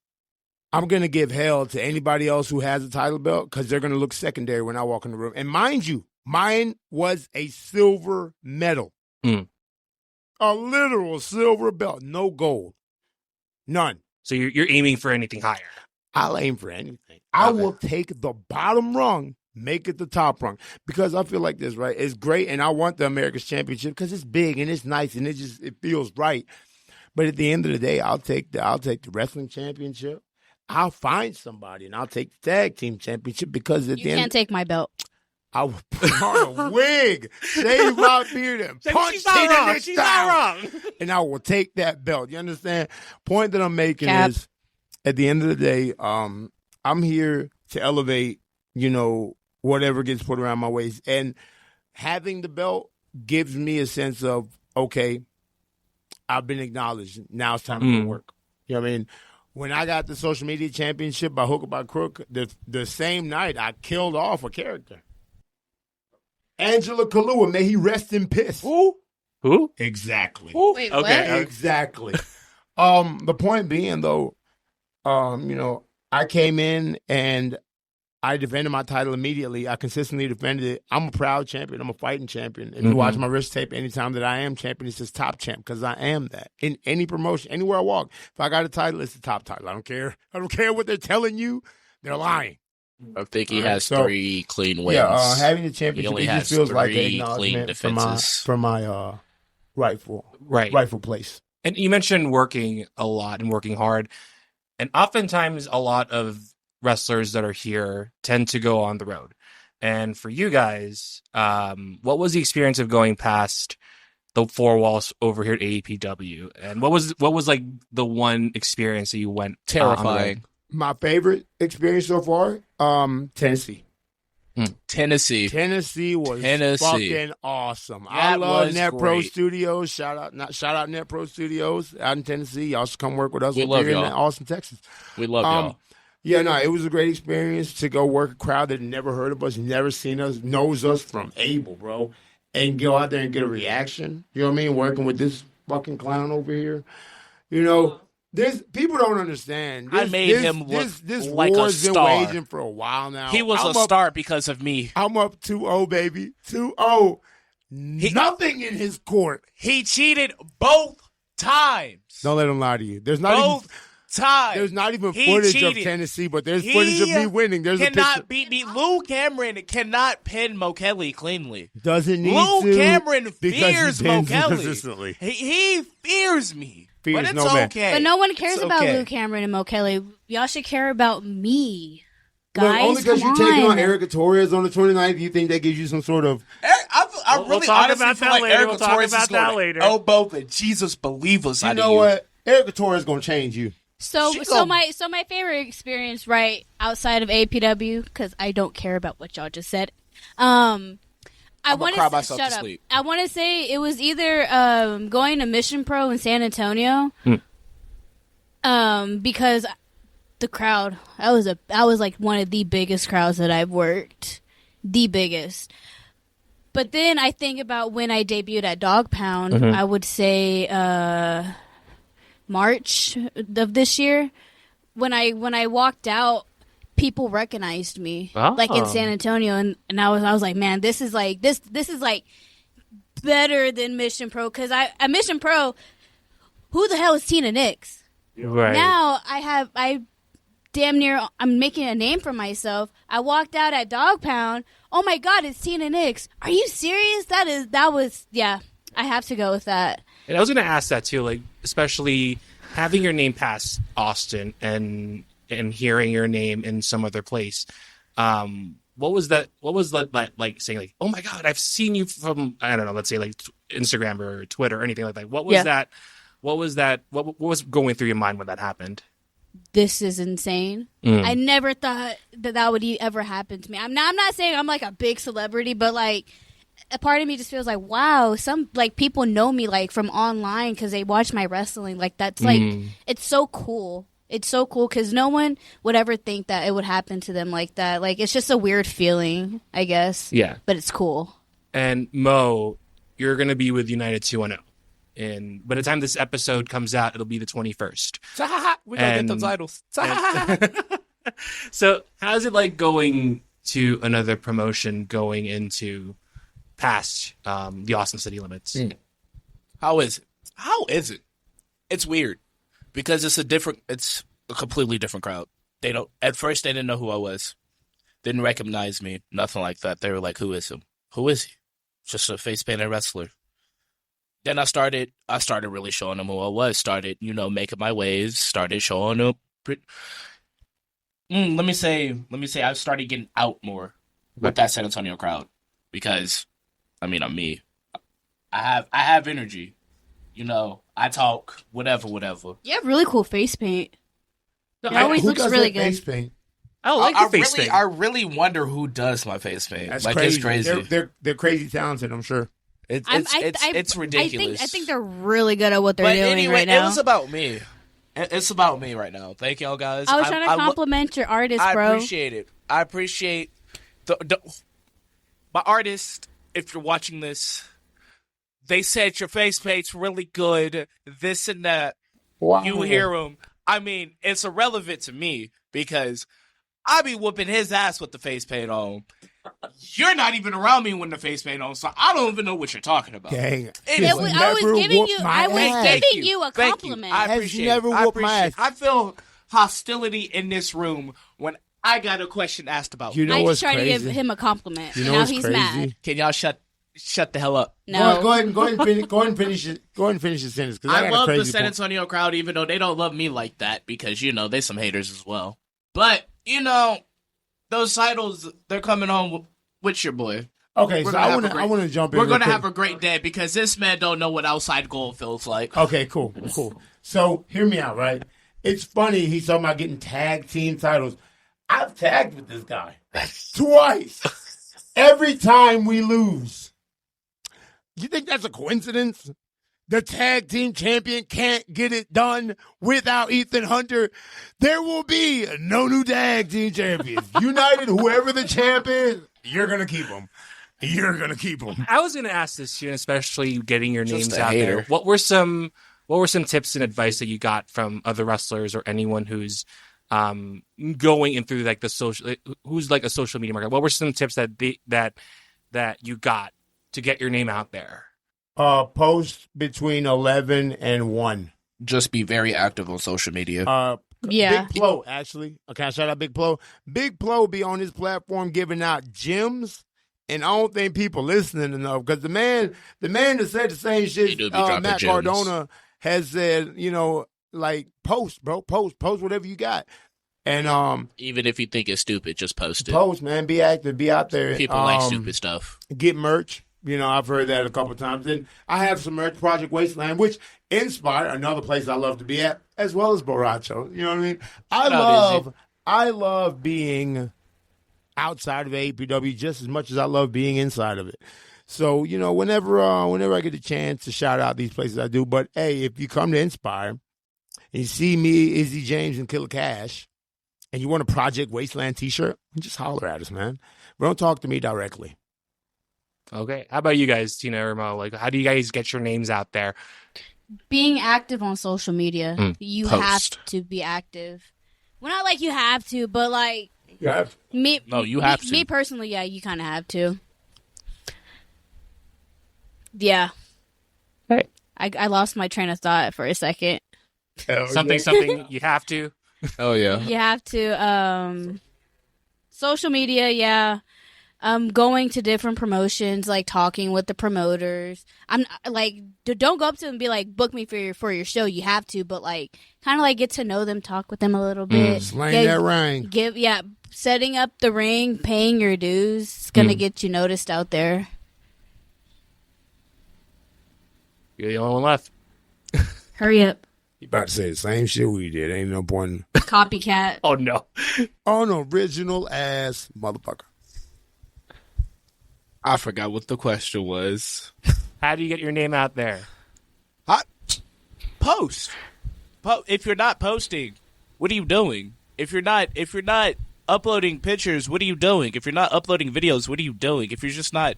Speaker 1: I'm gonna give hell to anybody else who has a title belt because they're gonna look secondary when I walk in the room. And mind you, mine was a silver medal, a literal silver belt, no gold, none.
Speaker 3: So you're aiming for anything higher.
Speaker 1: I'll aim for anything. I will take the bottom rung, make it the top rung, because I feel like this, right? It's great, and I want the America's Championship because it's big and it's nice and it feels right. But at the end of the day, I'll take the wrestling championship. I'll find somebody and I'll take the tag team championship because at
Speaker 4: You
Speaker 1: the end,
Speaker 4: can't take my belt.
Speaker 1: I will put on a wig, shave my beard, and punch
Speaker 3: She's not
Speaker 1: Tina
Speaker 3: wrong.
Speaker 1: Nixx
Speaker 3: She's
Speaker 1: down,
Speaker 3: not wrong.
Speaker 1: and I will take that belt. You understand? Point that I'm making
Speaker 4: Cap.
Speaker 1: is, at the end of the day, I'm here to elevate, whatever gets put around my waist. And having the belt gives me a sense of, okay, I've been acknowledged. Now it's time to go work. You know what I mean? When I got the social media championship by hook or by crook, the same night I killed off a character. Angela Kalua, may he rest in piss.
Speaker 3: Who?
Speaker 1: Exactly.
Speaker 4: Wait,
Speaker 3: Okay.
Speaker 4: what?
Speaker 1: Exactly. The point being, though, I came in and I defended my title immediately. I consistently defended it. I'm a proud champion. I'm a fighting champion. If you watch my wrist tape, anytime that I am champion, it says top champ because I am that. In any promotion, anywhere I walk, if I got a title, it's the top title. I don't care. I don't care what they're telling you. They're lying.
Speaker 5: I think he has 3 clean wins.
Speaker 1: Yeah, having the championship,
Speaker 5: He
Speaker 1: it
Speaker 5: only
Speaker 1: just feels
Speaker 5: has
Speaker 1: like
Speaker 5: 3
Speaker 1: an
Speaker 5: clean
Speaker 1: acknowledgement
Speaker 5: defenses.
Speaker 1: for my
Speaker 3: Right.
Speaker 1: rightful place.
Speaker 3: And you mentioned working a lot and working hard. And oftentimes a lot of wrestlers that are here tend to go on the road. And for you guys, what was the experience of going past the 4 walls over here at AAPW? And what was like the one experience that you went
Speaker 5: Terrifying.
Speaker 1: My favorite experience so far, Tennessee. Tennessee was fucking awesome. I love Net Pro Studios. Shout out Net Pro Studios out in Tennessee. Y'all should come work with us.
Speaker 5: We love
Speaker 1: here
Speaker 5: y'all.
Speaker 1: in Austin, Texas.
Speaker 5: We love y'all.
Speaker 1: Yeah, no, it was a great experience to go work a crowd that never heard of us, never seen us, knows us from Abel, bro, and go out there and get a reaction. You know what I mean? Working with this fucking clown over here. You know, people don't understand.
Speaker 2: I made him look like a
Speaker 1: war's been
Speaker 2: star.
Speaker 1: waging for a while now.
Speaker 2: He was a star because of me.
Speaker 1: I'm up 2-0, baby. 2-0. Nothing in his court.
Speaker 2: He cheated both times.
Speaker 1: Don't let him lie to you. There's not
Speaker 2: Both times.
Speaker 1: There's not even
Speaker 2: He
Speaker 1: footage
Speaker 2: cheated.
Speaker 1: of Tennessee, but there's footage of me winning. There's a picture.
Speaker 2: Cannot beat me. Lue Cameron cannot pin Mo'Kele cleanly.
Speaker 1: Doesn't need
Speaker 2: Lue
Speaker 1: to.
Speaker 2: Cameron
Speaker 1: because
Speaker 2: fears
Speaker 1: he pins
Speaker 2: Mo'Kele.
Speaker 1: consistently.
Speaker 2: He fears me.
Speaker 1: Fears
Speaker 2: but it's
Speaker 1: no man.
Speaker 2: okay.
Speaker 4: But no one cares
Speaker 2: It's
Speaker 4: about
Speaker 2: okay.
Speaker 4: Lue Cameron and Mo'Kele. Y'all should care about me.
Speaker 1: Look,
Speaker 4: Guys,
Speaker 1: only because
Speaker 4: come
Speaker 1: you're taking on
Speaker 4: on.
Speaker 1: Erica Torres on the 29th, you think that gives you some sort of...
Speaker 2: I
Speaker 3: We'll
Speaker 2: really
Speaker 3: talk
Speaker 2: honestly
Speaker 3: about
Speaker 2: feel
Speaker 3: that
Speaker 2: like
Speaker 3: later.
Speaker 2: Erica
Speaker 3: We'll talk
Speaker 2: Torres
Speaker 3: about
Speaker 2: is going
Speaker 3: that
Speaker 2: to
Speaker 3: later.
Speaker 2: elbow the Jesus believers
Speaker 1: You
Speaker 2: out
Speaker 1: know
Speaker 2: of you.
Speaker 1: what? Erica Torres is going to change you.
Speaker 4: So
Speaker 2: She
Speaker 4: so
Speaker 2: gon-
Speaker 4: my favorite experience right outside of APW, because I don't care about what y'all just said. I
Speaker 2: I'ma
Speaker 4: want
Speaker 2: cry myself
Speaker 4: shut
Speaker 2: to
Speaker 4: up.
Speaker 2: sleep.
Speaker 4: I want to say it was either going to Mission Pro in San Antonio, because the crowd that was like one of the biggest crowds that I've worked, the biggest. But then I think about when I debuted at Dog Pound. I would say March of this year, when I walked out, people recognized me, like in San Antonio, and I was like, man, this is like better than Mission Pro, because at Mission Pro, who the hell is Tina Nixx?
Speaker 3: Right.
Speaker 4: Now I'm making a name for myself. I walked out at Dog Pound. Oh my God, it's Tina Nixx. Are you serious? I have to go with that.
Speaker 3: And I was going to ask that too, like, especially having your name pass Austin and hearing your name in some other place. What was that like saying, like, oh my God, I've seen you from, I don't know, let's say like Instagram or Twitter or anything like that. What was that? What was going through your mind when that happened?
Speaker 4: This is insane. I never thought that would ever happen to me. I'm not saying I'm like a big celebrity, but like a part of me just feels like, wow, some like people know me like from online because they watch my wrestling. Like that's like it's so cool. It's so cool because no one would ever think that it would happen to them like that. Like it's just a weird feeling, I guess.
Speaker 3: Yeah,
Speaker 4: but it's cool.
Speaker 3: And Mo, you're gonna be with United 2-0. And by the time this episode comes out, it'll be the 21st.
Speaker 2: We're going to get the titles.
Speaker 3: So how's it like going to another promotion going into past the Austin City Limits?
Speaker 2: How is it? It's weird because it's a completely different crowd. At first they didn't know who I was. Didn't recognize me. Nothing like that. They were like, who is him? Who is he? Just a face painted wrestler. Then I started really showing them who I was. Started, making my waves. Started showing them. Let me say, I started getting out more with that San Antonio crowd because, I'm me. I have energy. I talk, whatever.
Speaker 4: You have really cool face paint.
Speaker 3: No,
Speaker 4: It always
Speaker 1: Who
Speaker 4: looks
Speaker 1: does
Speaker 4: really
Speaker 1: that face
Speaker 4: good.
Speaker 1: paint?
Speaker 3: I don't like your face paint.
Speaker 2: I really wonder who does my face paint.
Speaker 1: That's
Speaker 2: like
Speaker 1: crazy.
Speaker 2: it's crazy.
Speaker 1: They're crazy talented, I'm sure.
Speaker 2: It's ridiculous.
Speaker 4: I think they're really good at what they're
Speaker 2: But
Speaker 4: doing
Speaker 2: anyway,
Speaker 4: right now.
Speaker 2: it was about me. It's about me right now. Thank y'all guys.
Speaker 4: I was trying to compliment your artist, bro.
Speaker 2: I appreciate it. I appreciate my artist. If you're watching this, they said your face paint's really good. This and that.
Speaker 1: Wow.
Speaker 2: You hear them. I mean, it's irrelevant to me because I be whooping his ass with the face paint on. You're not even around me when the face paint on, so I don't even know what you're talking about.
Speaker 1: Dang.
Speaker 2: Anyway,
Speaker 4: I was giving you
Speaker 2: Thank
Speaker 4: a
Speaker 2: Thank
Speaker 4: compliment.
Speaker 2: I
Speaker 1: Has
Speaker 2: appreciate
Speaker 1: never
Speaker 2: it. I
Speaker 1: whooped my
Speaker 2: appreciate it.
Speaker 1: ass.
Speaker 2: I feel hostility in this room when I got a question asked about.
Speaker 1: You know
Speaker 4: I
Speaker 1: what's
Speaker 4: just tried
Speaker 1: crazy?
Speaker 4: to give him a compliment.
Speaker 1: You know
Speaker 4: now
Speaker 1: what's
Speaker 4: he's
Speaker 1: crazy?
Speaker 4: mad.
Speaker 2: Can y'all shut the hell up?
Speaker 4: No.
Speaker 1: Go ahead and finish it. Go ahead and finish the sentence. 'Cause
Speaker 2: I
Speaker 1: got a
Speaker 2: love the
Speaker 1: crazy
Speaker 2: San
Speaker 1: point.
Speaker 2: Antonio crowd, even though they don't love me like that because they some haters as well. But those titles, they're coming home with your boy.
Speaker 1: Okay,
Speaker 2: We're
Speaker 1: so
Speaker 2: gonna
Speaker 1: I
Speaker 2: have a
Speaker 1: want to jump in.
Speaker 2: We're
Speaker 1: real
Speaker 2: gonna
Speaker 1: quick.
Speaker 2: have a great day because this man don't know what outside goal feels like.
Speaker 1: Okay, cool. So hear me out, right? It's funny he's talking about getting tag team titles. I've tagged with this guy twice. Every time we lose. You think that's a coincidence? The tag team champion can't get it done without Ethan Hunter. There will be no new tag team champions. United, whoever the champ is, you're going to keep them. You're going to keep them.
Speaker 3: I was going to ask this, especially getting your
Speaker 5: Just
Speaker 3: names
Speaker 5: a
Speaker 3: out
Speaker 5: hater.
Speaker 3: there. What were some tips and advice that you got from other wrestlers or anyone who's going in through like the social, who's like a social media marketer? What were some tips that you got to get your name out there?
Speaker 1: Post between 11 and 1.
Speaker 5: Just be very active on social media.
Speaker 4: Yeah.
Speaker 1: Big Plo, actually. Okay, shout out Big Plo. Big Plo be on his platform giving out gems, and I don't think people listening enough because the man that said the same
Speaker 5: He
Speaker 1: shit,
Speaker 5: do be dropping
Speaker 1: Matt
Speaker 5: gems.
Speaker 1: Cardona has said, like post, bro, post whatever you got, and
Speaker 5: Even if you think it's stupid, just post it.
Speaker 1: post, man, be active, be out there.
Speaker 5: People like stupid stuff.
Speaker 1: Get merch. I've heard that a couple times. And I have some merch, Project Wasteland, which Inspire, another place I love to be at, as well as Borracho. You know what I mean? I love being outside of AAPW just as much as I love being inside of it. So, whenever I get a chance to shout out these places, I do. But, hey, if you come to Inspire and you see me, Izzy James, and Killer Cash, and you want a Project Wasteland t-shirt, just holler at us, man. But don't talk to me directly.
Speaker 3: Okay. How about you guys, Tina or Mo? Like, how do you guys get your names out there?
Speaker 4: Being active on social media. You
Speaker 5: Post.
Speaker 4: have to be active. Well, not like you have to, but like
Speaker 1: You have to.
Speaker 4: me.
Speaker 5: No, you have to.
Speaker 4: Me personally, yeah, you kind of have to. Yeah.
Speaker 3: Hey.
Speaker 4: I lost my train of thought for a second.
Speaker 3: Something you have to.
Speaker 5: Oh, yeah.
Speaker 4: You have to. Social media, yeah. Going to different promotions, like talking with the promoters. I'm like, don't go up to them and be like, book me for your show. You have to, but like, kind of like get to know them, talk with them a little bit.
Speaker 1: Slang that ring.
Speaker 4: Setting up the ring, paying your dues. It's gonna get you noticed out there.
Speaker 3: You're the only one left.
Speaker 4: Hurry up,
Speaker 1: You about to say the same shit we did. Ain't no point.
Speaker 4: copycat.
Speaker 3: Oh, no.
Speaker 1: Unoriginal ass motherfucker.
Speaker 5: I forgot what the question was.
Speaker 3: How do you get your name out there?
Speaker 2: Post. If you're not posting, what are you doing? If you're not uploading pictures, what are you doing? If you're not uploading videos, what are you doing? If you're just not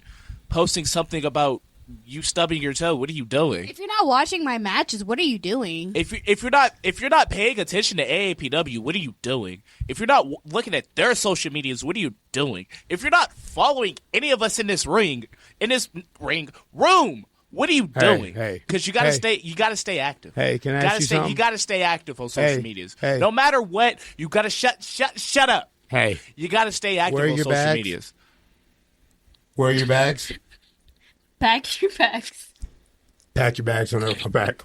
Speaker 2: posting something about you stubbing your toe, what are you doing?
Speaker 4: If you're not watching my matches, what are you doing?
Speaker 2: If you're not paying attention to AAPW, what are you doing? If you're not looking at their social medias, what are you doing? If you're not following any of us in this room, what are you doing?
Speaker 1: Hey,
Speaker 2: because you gotta
Speaker 1: hey.
Speaker 2: stay active.
Speaker 1: Hey, can I ask you something?
Speaker 2: You gotta stay active on social
Speaker 1: Hey,
Speaker 2: medias.
Speaker 1: hey.
Speaker 2: No matter what, you gotta shut up.
Speaker 1: Hey,
Speaker 2: You gotta stay active
Speaker 1: Where are
Speaker 2: on
Speaker 1: your
Speaker 2: social
Speaker 1: bags?
Speaker 2: medias.
Speaker 1: where are your bags?
Speaker 4: Pack your bags.
Speaker 1: Pack your bags on come back.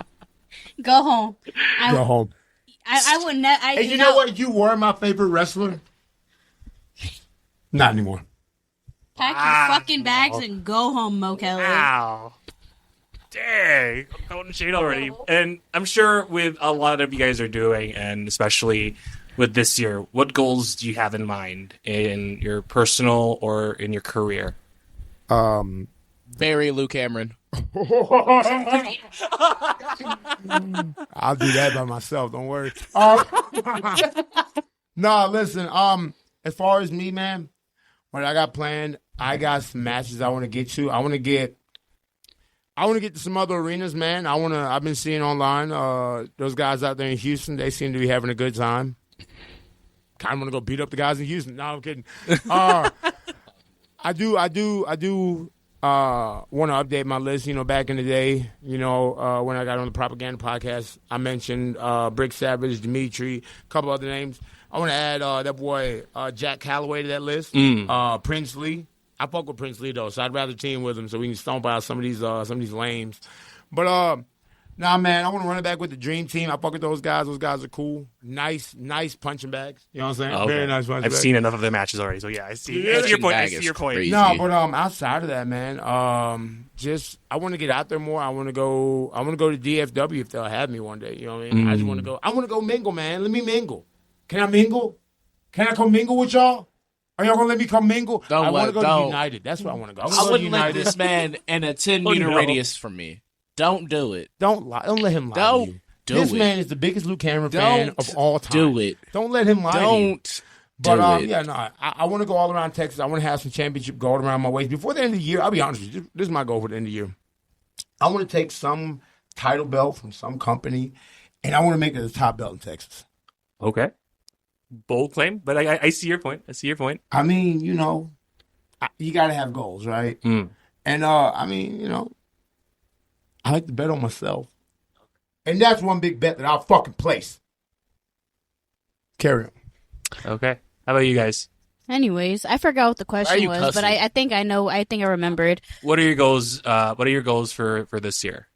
Speaker 4: Go home.
Speaker 1: Go home.
Speaker 4: I would not.
Speaker 1: Hey, you know what? You were my favorite wrestler. Not anymore.
Speaker 4: Pack your fucking bags and go home, Mo'Kele.
Speaker 3: Wow. Dang. I'm going to shade already. And I'm sure with a lot of you guys are doing, and especially with this year, what goals do you have in mind in your personal or in your career?
Speaker 5: Bury Lue Cameron.
Speaker 1: I'll do that by myself. Don't worry. No, listen. As far as me, man, what I got planned, I got some matches I want to get to. I want to get to some other arenas, man. I've been seeing online, those guys out there in Houston, they seem to be having a good time. kind of want to go beat up the guys in Houston. No, I'm kidding. I do want to update my list. Back in the day, when I got on the Propaganda Podcast, I mentioned Brick Savage, Dimitri, a couple other names. I want to add that boy Jack Calloway to that list. Prince Lee. I fuck with Prince Lee though, so I'd rather team with him so we can stomp out some of these lames. But nah, man, I want to run it back with the Dream Team. I fuck with those guys. Those guys are cool. Nice punching bags. You know what I'm saying?
Speaker 3: Okay.
Speaker 1: Very nice punching bags.
Speaker 3: I've seen enough of their matches already, so yeah, I see. I see your point. I see your point.
Speaker 5: Crazy.
Speaker 1: No, but outside of that, man, I want to get out there more. I want to go to DFW if they'll have me one day. You know what I mean? I just want to go. I want to go mingle, man. Let me mingle. Can I mingle? Can I come mingle with y'all? Are y'all gonna let me come mingle? I want to go to United. That's where I want to go.
Speaker 5: I wouldn't let this man in a 10-meter radius from me. Don't do it.
Speaker 1: Don't lie. Don't let him lie to you. This man is the biggest Lue Cameron fan of all time.
Speaker 5: Do it.
Speaker 1: Don't let him lie to you.
Speaker 5: Don't
Speaker 1: But
Speaker 5: do it.
Speaker 1: yeah, no, I want to go all around Texas. I want to have some championship gold around my waist. Before the end of the year, I'll be honest with you, this is my goal for the end of the year. I want to take some title belt from some company, and I want to make it the top belt in Texas.
Speaker 3: Okay. Bold claim, but I see your point.
Speaker 1: I mean, you got to have goals, right? And, I mean, I like to bet on myself. And that's one big bet that I'll fucking place. Carry on.
Speaker 3: Okay. How about you guys?
Speaker 4: Anyways, I forgot what the question was, but I think I know. I think I remembered.
Speaker 3: What are your goals? What are your goals for this year?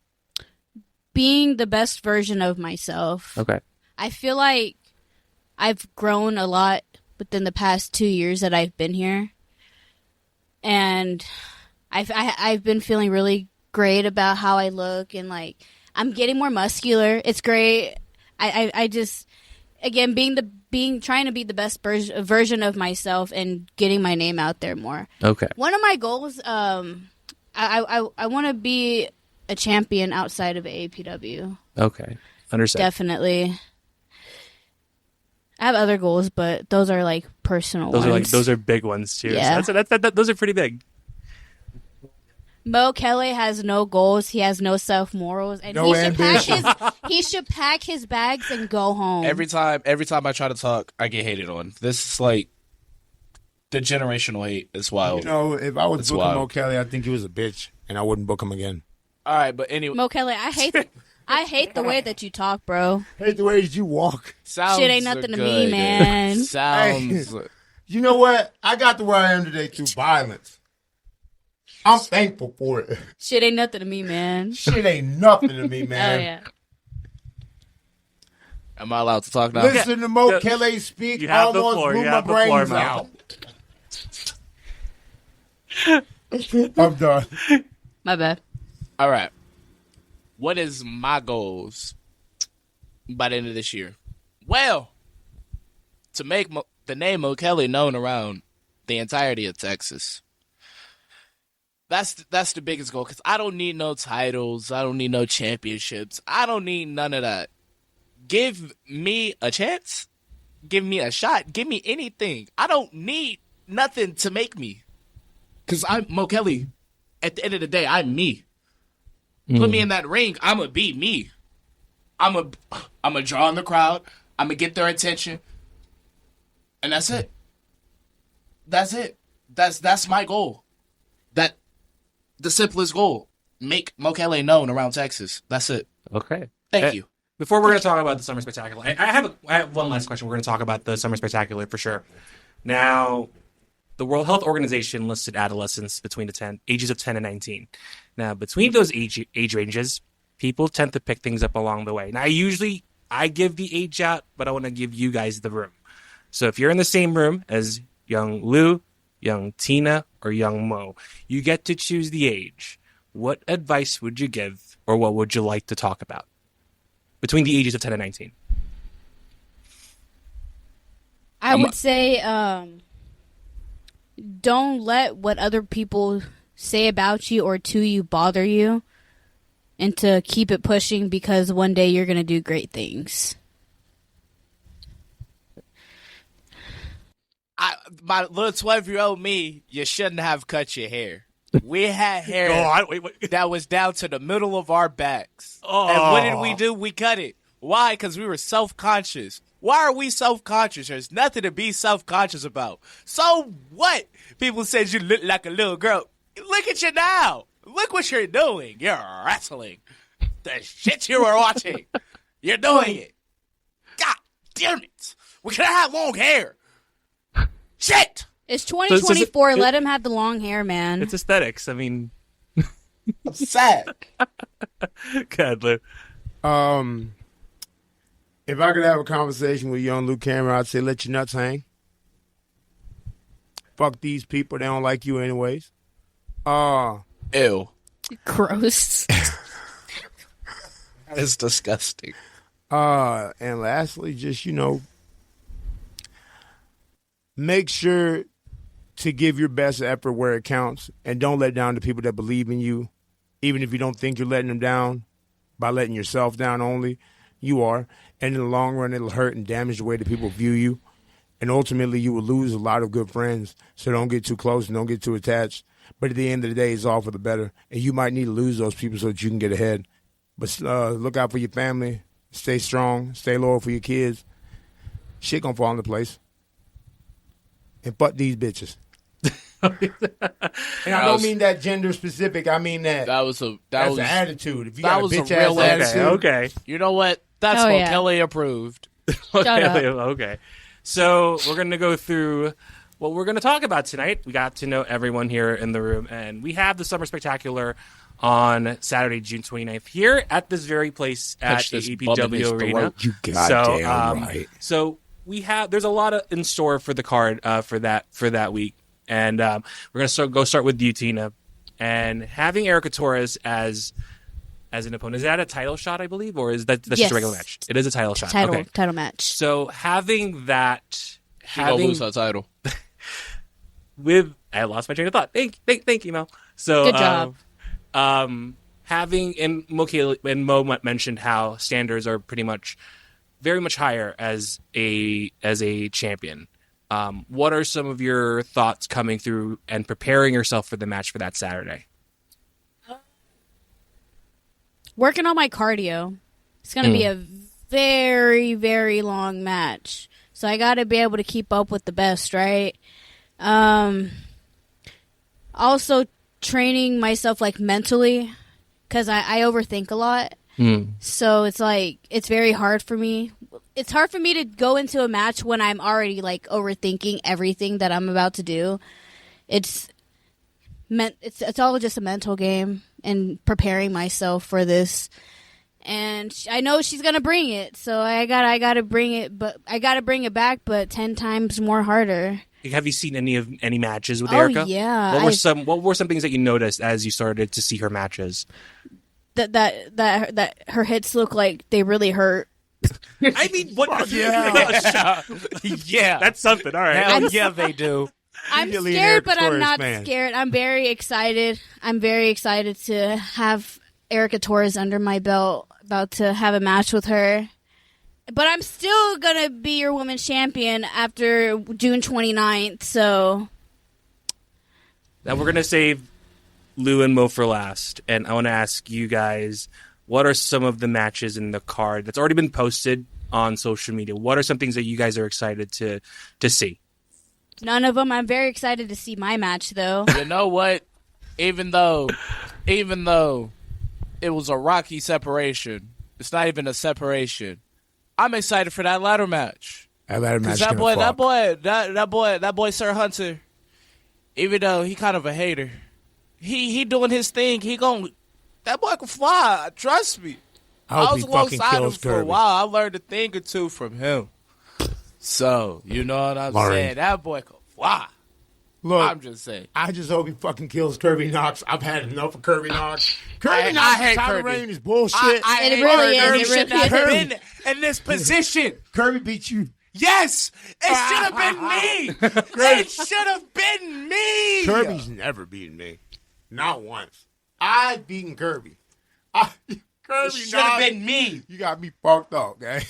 Speaker 4: Being the best version of myself.
Speaker 3: Okay.
Speaker 4: I feel like I've grown a lot within the past 2 years that I've been here, and I've been feeling really great about how I look, and like I'm getting more muscular. It's great. I just, again, trying to be the best version of myself and getting my name out there more.
Speaker 3: Okay.
Speaker 4: One of my goals, I want to be a champion outside of AAPW.
Speaker 3: Okay. Understand.
Speaker 4: Definitely. I have other goals, but those are like personal ones.
Speaker 3: Those are big ones too.
Speaker 4: Yeah.
Speaker 3: So those are pretty big.
Speaker 4: Mo'Kele has no goals. He has no self-morals. And he should pack his bags and go home.
Speaker 2: Every time I try to talk, I get hated on. This is like the generational hate. It's wild.
Speaker 1: If I was booking Mo'Kele, I think he was a bitch, and I wouldn't book him again.
Speaker 2: All right, but anyway.
Speaker 4: Mo'Kele, I hate the way that you talk, bro.
Speaker 1: Hate the way that you walk.
Speaker 2: Sounds
Speaker 4: shit ain't nothing to
Speaker 2: good.
Speaker 4: me, man.
Speaker 2: Sounds.
Speaker 1: You know what? I got to where I am today through violence. I'm thankful for it.
Speaker 4: Shit ain't nothing to me, man.
Speaker 1: Shit ain't nothing to me, man.
Speaker 4: Oh, yeah.
Speaker 2: Am I allowed to talk now?
Speaker 1: Listen to Mo'Kele speak.
Speaker 3: You have the
Speaker 1: almost
Speaker 3: floor.
Speaker 1: blew
Speaker 3: You
Speaker 1: my
Speaker 3: have the floor,
Speaker 1: brains
Speaker 3: man.
Speaker 1: out. I'm done.
Speaker 4: My bad.
Speaker 2: All right. What is my goals by the end of this year? Well, to make the name Mo'Kele known around the entirety of Texas. That's the biggest goal, because I don't need no titles. I don't need no championships. I don't need none of that. Give me a chance. Give me a shot. Give me anything. I don't need nothing to make me. Because I'm Mo'Kele. At the end of the day, I'm me. Put me in that ring, I'm going to be me. I'm going to draw in the crowd. I'm going to get their attention. And that's it. That's it. That's my goal. The simplest goal. Make Mo'Kele known around Texas. That's it.
Speaker 3: Okay.
Speaker 2: Thank you.
Speaker 3: Before we're going to talk about the Summer Spectacular, I have one last question. We're going to talk about the Summer Spectacular for sure. Now, the World Health Organization listed adolescents between the ages of 10 and 19. Now, between those age ranges, people tend to pick things up along the way. Now, I give the age out, but I want to give you guys the room. So if you're in the same room as young Lue, young Tina, or young Mo, you get to choose the age. What advice would you give, or what would you like to talk about between the ages of 10 and 19?
Speaker 4: I would say don't let what other people say about you or to you bother you, and to keep it pushing, because one day you're going to do great things.
Speaker 2: My little 12-year-old me, you shouldn't have cut your hair. We had hair that was down to the middle of our backs. Oh. And what did we do? We cut it. Why? Because we were self-conscious. Why are we self-conscious? There's nothing to be self-conscious about. So what? People said you look like a little girl. Look at you now. Look what you're doing. You're wrestling. The shit you were watching. You're doing it. God damn it. We could have long hair. Shit.
Speaker 4: It's 2024. Let him have the long hair, man.
Speaker 3: It's aesthetics. I mean,
Speaker 2: I'm sad.
Speaker 3: God, Lou.
Speaker 1: If I could have a conversation with young Lue Cameron, I'd say let your nuts hang. Fuck these people. They don't like you anyways.
Speaker 2: Ew.
Speaker 4: Gross.
Speaker 2: That is disgusting.
Speaker 1: And lastly, just, make sure to give your best effort where it counts and don't let down the people that believe in you. Even if you don't think you're letting them down by letting yourself down only, you are. And in the long run, it'll hurt and damage the way that people view you. And ultimately, you will lose a lot of good friends. So don't get too close and don't get too attached. But at the end of the day, it's all for the better. And you might need to lose those people so that you can get ahead. But look out for your family. Stay strong. Stay loyal for your kids. Shit gonna fall into place. And fuck these bitches. And I don't mean that gender specific. I mean that was an attitude. If you got a bitch ass attitude,
Speaker 3: okay.
Speaker 2: You know what? That's what Kelly approved.
Speaker 3: Okay. So we're going to go through what we're going to talk about tonight. We got to know everyone here in the room, and we have the Summer Spectacular on Saturday, June 29th, here at this very place at the AAPW Arena.
Speaker 1: You goddamn right.
Speaker 3: So there's a lot in store for the card for that week. And we're going to start with you, Tina. And having Erica Torres as an opponent, is that a title shot, I believe? Or is that's just a regular match? It is a title shot.
Speaker 4: Title match.
Speaker 3: So having that...
Speaker 2: She gonna lose her title.
Speaker 3: I lost my train of thought. Thank you, Mel. So,
Speaker 4: good job.
Speaker 3: Having, and Mo'Kele and Mo mentioned how standards are very much higher as a champion. What are some of your thoughts coming through and preparing yourself for the match for that Saturday?
Speaker 4: Working on my cardio. It's going to be a very, very long match. So I got to be able to keep up with the best, right? Also training myself mentally because I overthink a lot. So it's very hard for me. It's hard for me to go into a match when I'm already overthinking everything that I'm about to do. It's all just a mental game and preparing myself for this. And I know she's gonna bring it, so I gotta bring it, but I gotta bring it back, but 10 times more harder.
Speaker 3: Have you seen any matches with Erica?
Speaker 4: Oh yeah.
Speaker 3: What were some things that you noticed as you started to see her matches?
Speaker 4: That her hits look like they really hurt.
Speaker 3: I mean, what?
Speaker 1: Yeah.
Speaker 2: Yeah,
Speaker 3: that's something. All right.
Speaker 2: Hell yeah, they do.
Speaker 4: I'm scared, but I'm not scared. I'm very excited. I'm very excited to have Erica Torres under my belt. About to have a match with her. But I'm still going to be your women's champion after June 29th, so...
Speaker 3: Now we're going to save Lou and Mo for last. And I want to ask you guys, what are some of the matches in the card that's already been posted on social media? What are some things that you guys are excited to see?
Speaker 4: None of them. I'm very excited to see my match, though.
Speaker 2: You know what? Even though it was a rocky separation, it's not even a separation. I'm excited for that ladder match.
Speaker 1: That ladder match.
Speaker 2: That boy, Sir Hunter. Even though he kind of a hater, he doing his thing. That boy can fly. Trust me.
Speaker 1: I
Speaker 2: was alongside him for a while. I learned a thing or two from him. So you know what I'm saying? That boy can fly.
Speaker 1: Look,
Speaker 2: I'm just saying.
Speaker 1: I just hope he fucking kills Kirby Knox. I've had enough of Kirby Knox. Kirby Knox,
Speaker 2: I hate
Speaker 1: title
Speaker 2: Kirby.
Speaker 1: reign is bullshit.
Speaker 4: It really is.
Speaker 2: He should not have been in this position.
Speaker 1: Kirby beat you.
Speaker 2: Yes, it should have been me. It should have been me.
Speaker 1: Kirby's never beaten me. Not once. I've beaten Kirby. Kirby
Speaker 2: should have been me.
Speaker 1: You got me fucked up, gang.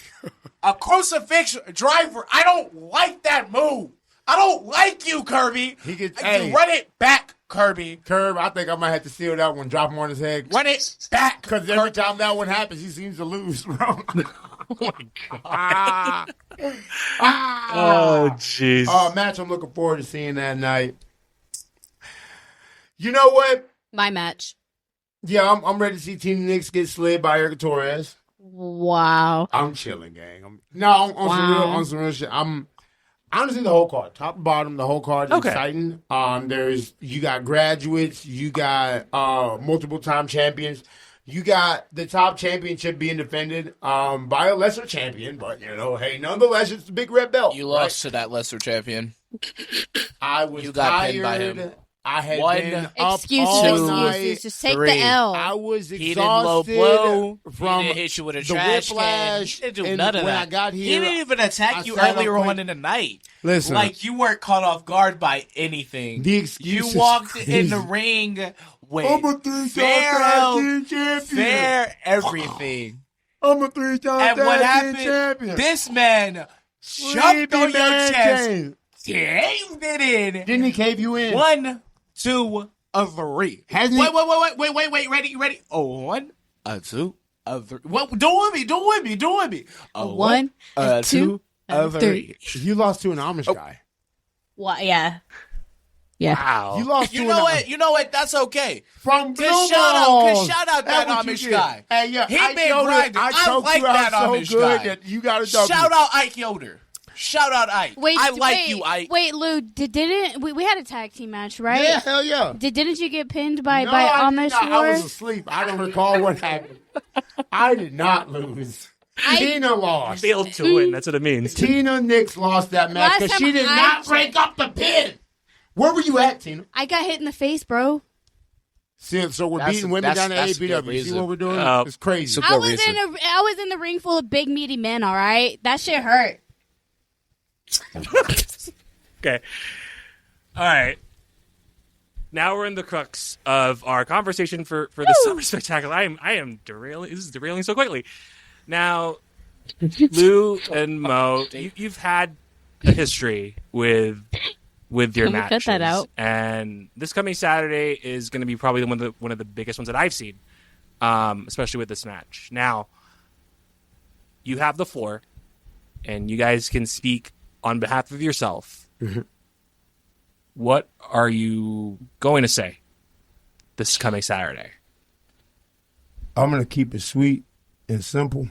Speaker 2: A crucifix driver. I don't like that move. I don't like you, Kirby. Run it back, Kirby.
Speaker 1: I think I might have to steal that one, drop him on his head.
Speaker 2: Run it back.
Speaker 1: Because every time that one happens, he seems to lose, bro.
Speaker 3: Oh, jeez.
Speaker 1: Match I'm looking forward to seeing that night. You know what?
Speaker 6: My match.
Speaker 1: Yeah, I'm ready to see Tina Nixx get slid by Erica Torres.
Speaker 4: Wow.
Speaker 1: I'm chilling, gang. On some real shit. I'm honestly the whole card, top to bottom. The whole card is exciting. You got graduates, you got multiple time champions, you got the top championship being defended by a lesser champion, but hey, nonetheless, it's the big red belt.
Speaker 5: You lost to that lesser champion.
Speaker 1: I was
Speaker 5: You got
Speaker 1: tired.
Speaker 5: pinned by him.
Speaker 1: I had
Speaker 5: One,
Speaker 1: been up
Speaker 4: Excuses,
Speaker 1: all night.
Speaker 4: excuses. Just take
Speaker 5: three.
Speaker 4: the L.
Speaker 1: I was
Speaker 5: He didn't low
Speaker 1: exhausted
Speaker 5: blow.
Speaker 1: from
Speaker 5: He didn't hit you with a
Speaker 1: the
Speaker 5: trash can.
Speaker 1: whiplash.
Speaker 5: He didn't do
Speaker 1: and
Speaker 5: none of
Speaker 1: when
Speaker 5: that.
Speaker 1: I got
Speaker 5: He
Speaker 1: here,
Speaker 5: didn't even
Speaker 1: I
Speaker 5: attack you
Speaker 1: sat
Speaker 5: earlier
Speaker 1: up
Speaker 5: on in the night.
Speaker 1: Listen,
Speaker 5: Like, you weren't caught off guard by anything.
Speaker 1: the excuses.
Speaker 5: You walked
Speaker 1: crazy.
Speaker 5: in the ring with
Speaker 1: I'm a three-time
Speaker 5: fair
Speaker 1: tag team champion.
Speaker 5: fair everything.
Speaker 1: I'm a three-time
Speaker 5: And what
Speaker 1: tag team
Speaker 5: happened?
Speaker 1: champion.
Speaker 5: This man jumped on your
Speaker 1: man
Speaker 5: chest,
Speaker 1: came.
Speaker 5: caved it in.
Speaker 1: Didn't he cave you in?
Speaker 5: 1, 2, a 3.
Speaker 1: Hasn't he-
Speaker 5: Wait. Ready? A 1, a 2, a 3. What? Do it with me. A
Speaker 4: 1, a 2,
Speaker 5: a 3.
Speaker 1: You lost to an Amish guy.
Speaker 4: What? Yeah.
Speaker 3: Wow.
Speaker 1: You lost to
Speaker 5: You
Speaker 1: an
Speaker 5: know
Speaker 1: Amish
Speaker 5: what? You know what? That's okay.
Speaker 1: From
Speaker 5: Cause
Speaker 1: Blue
Speaker 5: shout
Speaker 1: Balls.
Speaker 5: out that
Speaker 1: That's what you
Speaker 5: Amish
Speaker 1: did.
Speaker 5: guy.
Speaker 1: Hey, yeah,
Speaker 5: He
Speaker 1: Ike
Speaker 5: been
Speaker 1: Yoder,
Speaker 5: grinding. I
Speaker 1: choked
Speaker 5: like
Speaker 1: you out
Speaker 5: that
Speaker 1: so
Speaker 5: Amish
Speaker 1: good
Speaker 5: guy.
Speaker 1: that you got a W.
Speaker 5: Shout out Ike Yoder. Shout out Ike. I like you, Ike.
Speaker 4: Wait, Lou, didn't we had a tag team match, right?
Speaker 1: Yeah, hell yeah.
Speaker 4: Didn't you get pinned by
Speaker 1: No, I did
Speaker 4: Amish
Speaker 1: not. I was
Speaker 4: War?
Speaker 1: asleep. I don't recall what happened. I did not lose. Tina lost.
Speaker 3: Failed to win. That's what it means.
Speaker 1: Tina Nixx lost that match
Speaker 4: Last
Speaker 1: because
Speaker 4: time
Speaker 1: she did
Speaker 4: I
Speaker 1: not
Speaker 4: checked-
Speaker 1: break up the pin. Where were you at, Tina?
Speaker 4: I got hit in the face, bro.
Speaker 1: See, so we're
Speaker 5: That's
Speaker 1: beating
Speaker 5: a-
Speaker 1: women down
Speaker 5: that's-
Speaker 1: at
Speaker 5: that's a good
Speaker 1: AAPW. See
Speaker 5: reason.
Speaker 1: what we're doing?
Speaker 3: Oh.
Speaker 1: It's crazy.
Speaker 4: I was in the ring full of big meaty men. All right, that shit hurt.
Speaker 3: Okay. All right. Now we're in the crux of our conversation for the Summer Spectacular. I am derailing. This is derailing so quickly. Now, Lou and Mo, you've had a history with your
Speaker 4: Can we
Speaker 3: matches.
Speaker 4: cut that out?
Speaker 3: And this coming Saturday is going to be probably one of the biggest ones that I've seen, especially with this match. Now, you have the floor, and you guys can speak on behalf of yourself. What are you going to say this coming Saturday?
Speaker 1: I'm going to keep it sweet and simple.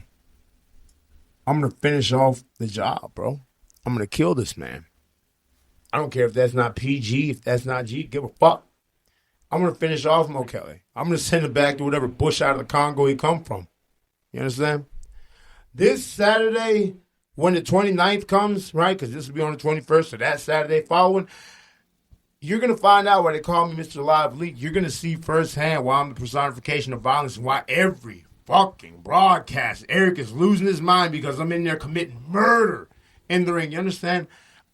Speaker 1: I'm going to finish off the job, bro. I'm going to kill this man. I don't care if that's not PG, if that's not G, give a fuck. I'm going to finish off Mo'Kele. I'm going to send him back to whatever bush out of the Congo he come from. You understand? This Saturday, when the 29th comes, right, because this will be on the 21st, so that Saturday following, you're going to find out why they call me Mr. Live Leak. You're going to see firsthand why I'm the personification of violence and why every fucking broadcast, Eric is losing his mind because I'm in there committing murder in the ring. You understand?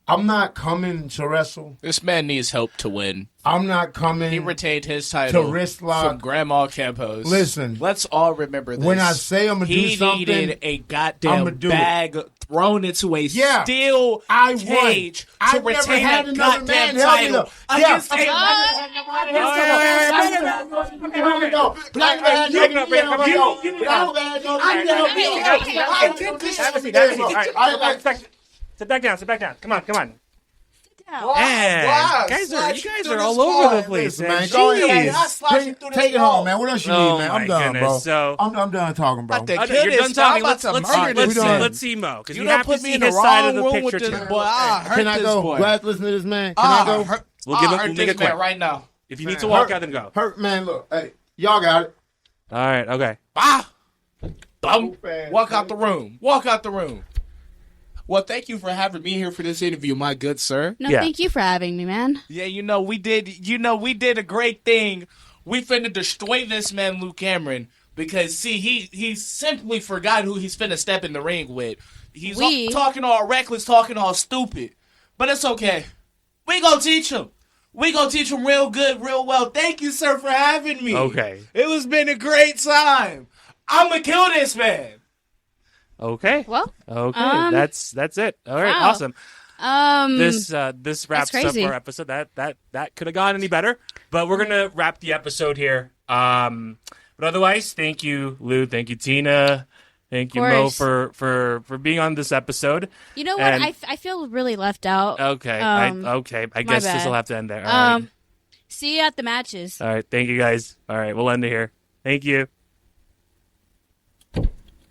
Speaker 1: I'm not coming to wrestle.
Speaker 5: This man needs help to win.
Speaker 1: I'm not coming.
Speaker 5: He retained his title
Speaker 1: to wrist lock.
Speaker 5: from Grandma Campos.
Speaker 1: Listen.
Speaker 5: Let's all remember this.
Speaker 1: When I say I'm going to do something,
Speaker 5: he needed a
Speaker 1: I'ma
Speaker 5: goddamn
Speaker 1: do it.
Speaker 5: bag thrown into a steel
Speaker 1: I
Speaker 5: cage
Speaker 1: won.
Speaker 5: to
Speaker 1: I've never
Speaker 5: retain
Speaker 1: had
Speaker 5: a
Speaker 1: another
Speaker 5: goddamn
Speaker 1: man help me
Speaker 5: title
Speaker 1: though. Yeah,
Speaker 5: against a
Speaker 3: Sit back down. Come on.
Speaker 4: Down.
Speaker 3: Man, you guys are all over the place,
Speaker 1: Listen,
Speaker 3: man.
Speaker 1: man, go ahead.
Speaker 3: Jeez.
Speaker 1: Take it home, man. What else you
Speaker 3: Oh,
Speaker 1: need, man?
Speaker 3: my
Speaker 1: I'm done, bro.
Speaker 3: goodness. So-
Speaker 1: I'm done talking, bro.
Speaker 5: About to
Speaker 3: Okay, you're done talking. Let's see Mo, because
Speaker 5: You
Speaker 3: we
Speaker 5: don't
Speaker 3: have to
Speaker 5: put me
Speaker 3: see
Speaker 5: in the
Speaker 3: his side of
Speaker 5: wrong
Speaker 3: the
Speaker 5: room with
Speaker 3: picture
Speaker 5: this
Speaker 3: too.
Speaker 5: boy. I hurt
Speaker 1: Can I
Speaker 5: this
Speaker 1: go?
Speaker 5: boy.
Speaker 1: Glad to listen to this man. Can I go?
Speaker 3: We'll give him.
Speaker 5: hurt
Speaker 3: We'll make
Speaker 5: this
Speaker 3: it quick
Speaker 5: man right now.
Speaker 3: If you need to walk out, then go.
Speaker 1: Hurt, man. Look, hey, y'all got it.
Speaker 3: All right. Okay.
Speaker 5: Bum. Walk out the room. Well, thank you for having me here for this interview, my good sir.
Speaker 4: No,
Speaker 3: Yeah.
Speaker 4: thank you for having me, man.
Speaker 5: Yeah, we did a great thing. We finna destroy this man, Lue Cameron, because see, he simply forgot who he's finna step in the ring with. He's talking all reckless, talking all stupid. But it's okay. We gonna teach him. We gonna teach him real good, real well. Thank you, sir, for having me.
Speaker 3: Okay.
Speaker 5: It was been a great time. I'm gonna kill this man.
Speaker 3: Okay.
Speaker 4: Well,
Speaker 3: Okay. That's it. All right.
Speaker 4: wow.
Speaker 3: Awesome. This wraps up
Speaker 4: crazy.
Speaker 3: our episode. That could have gone any better, but we're gonna wrap the episode here. But otherwise, thank you, Lou. Thank you, Tina. Thank you, Mo, for being on this episode.
Speaker 4: You know what? I feel really left out.
Speaker 3: Okay. I guess this will have to end there. All right.
Speaker 4: See you at the matches.
Speaker 3: All right. Thank you, guys. All right. We'll end it here. Thank you.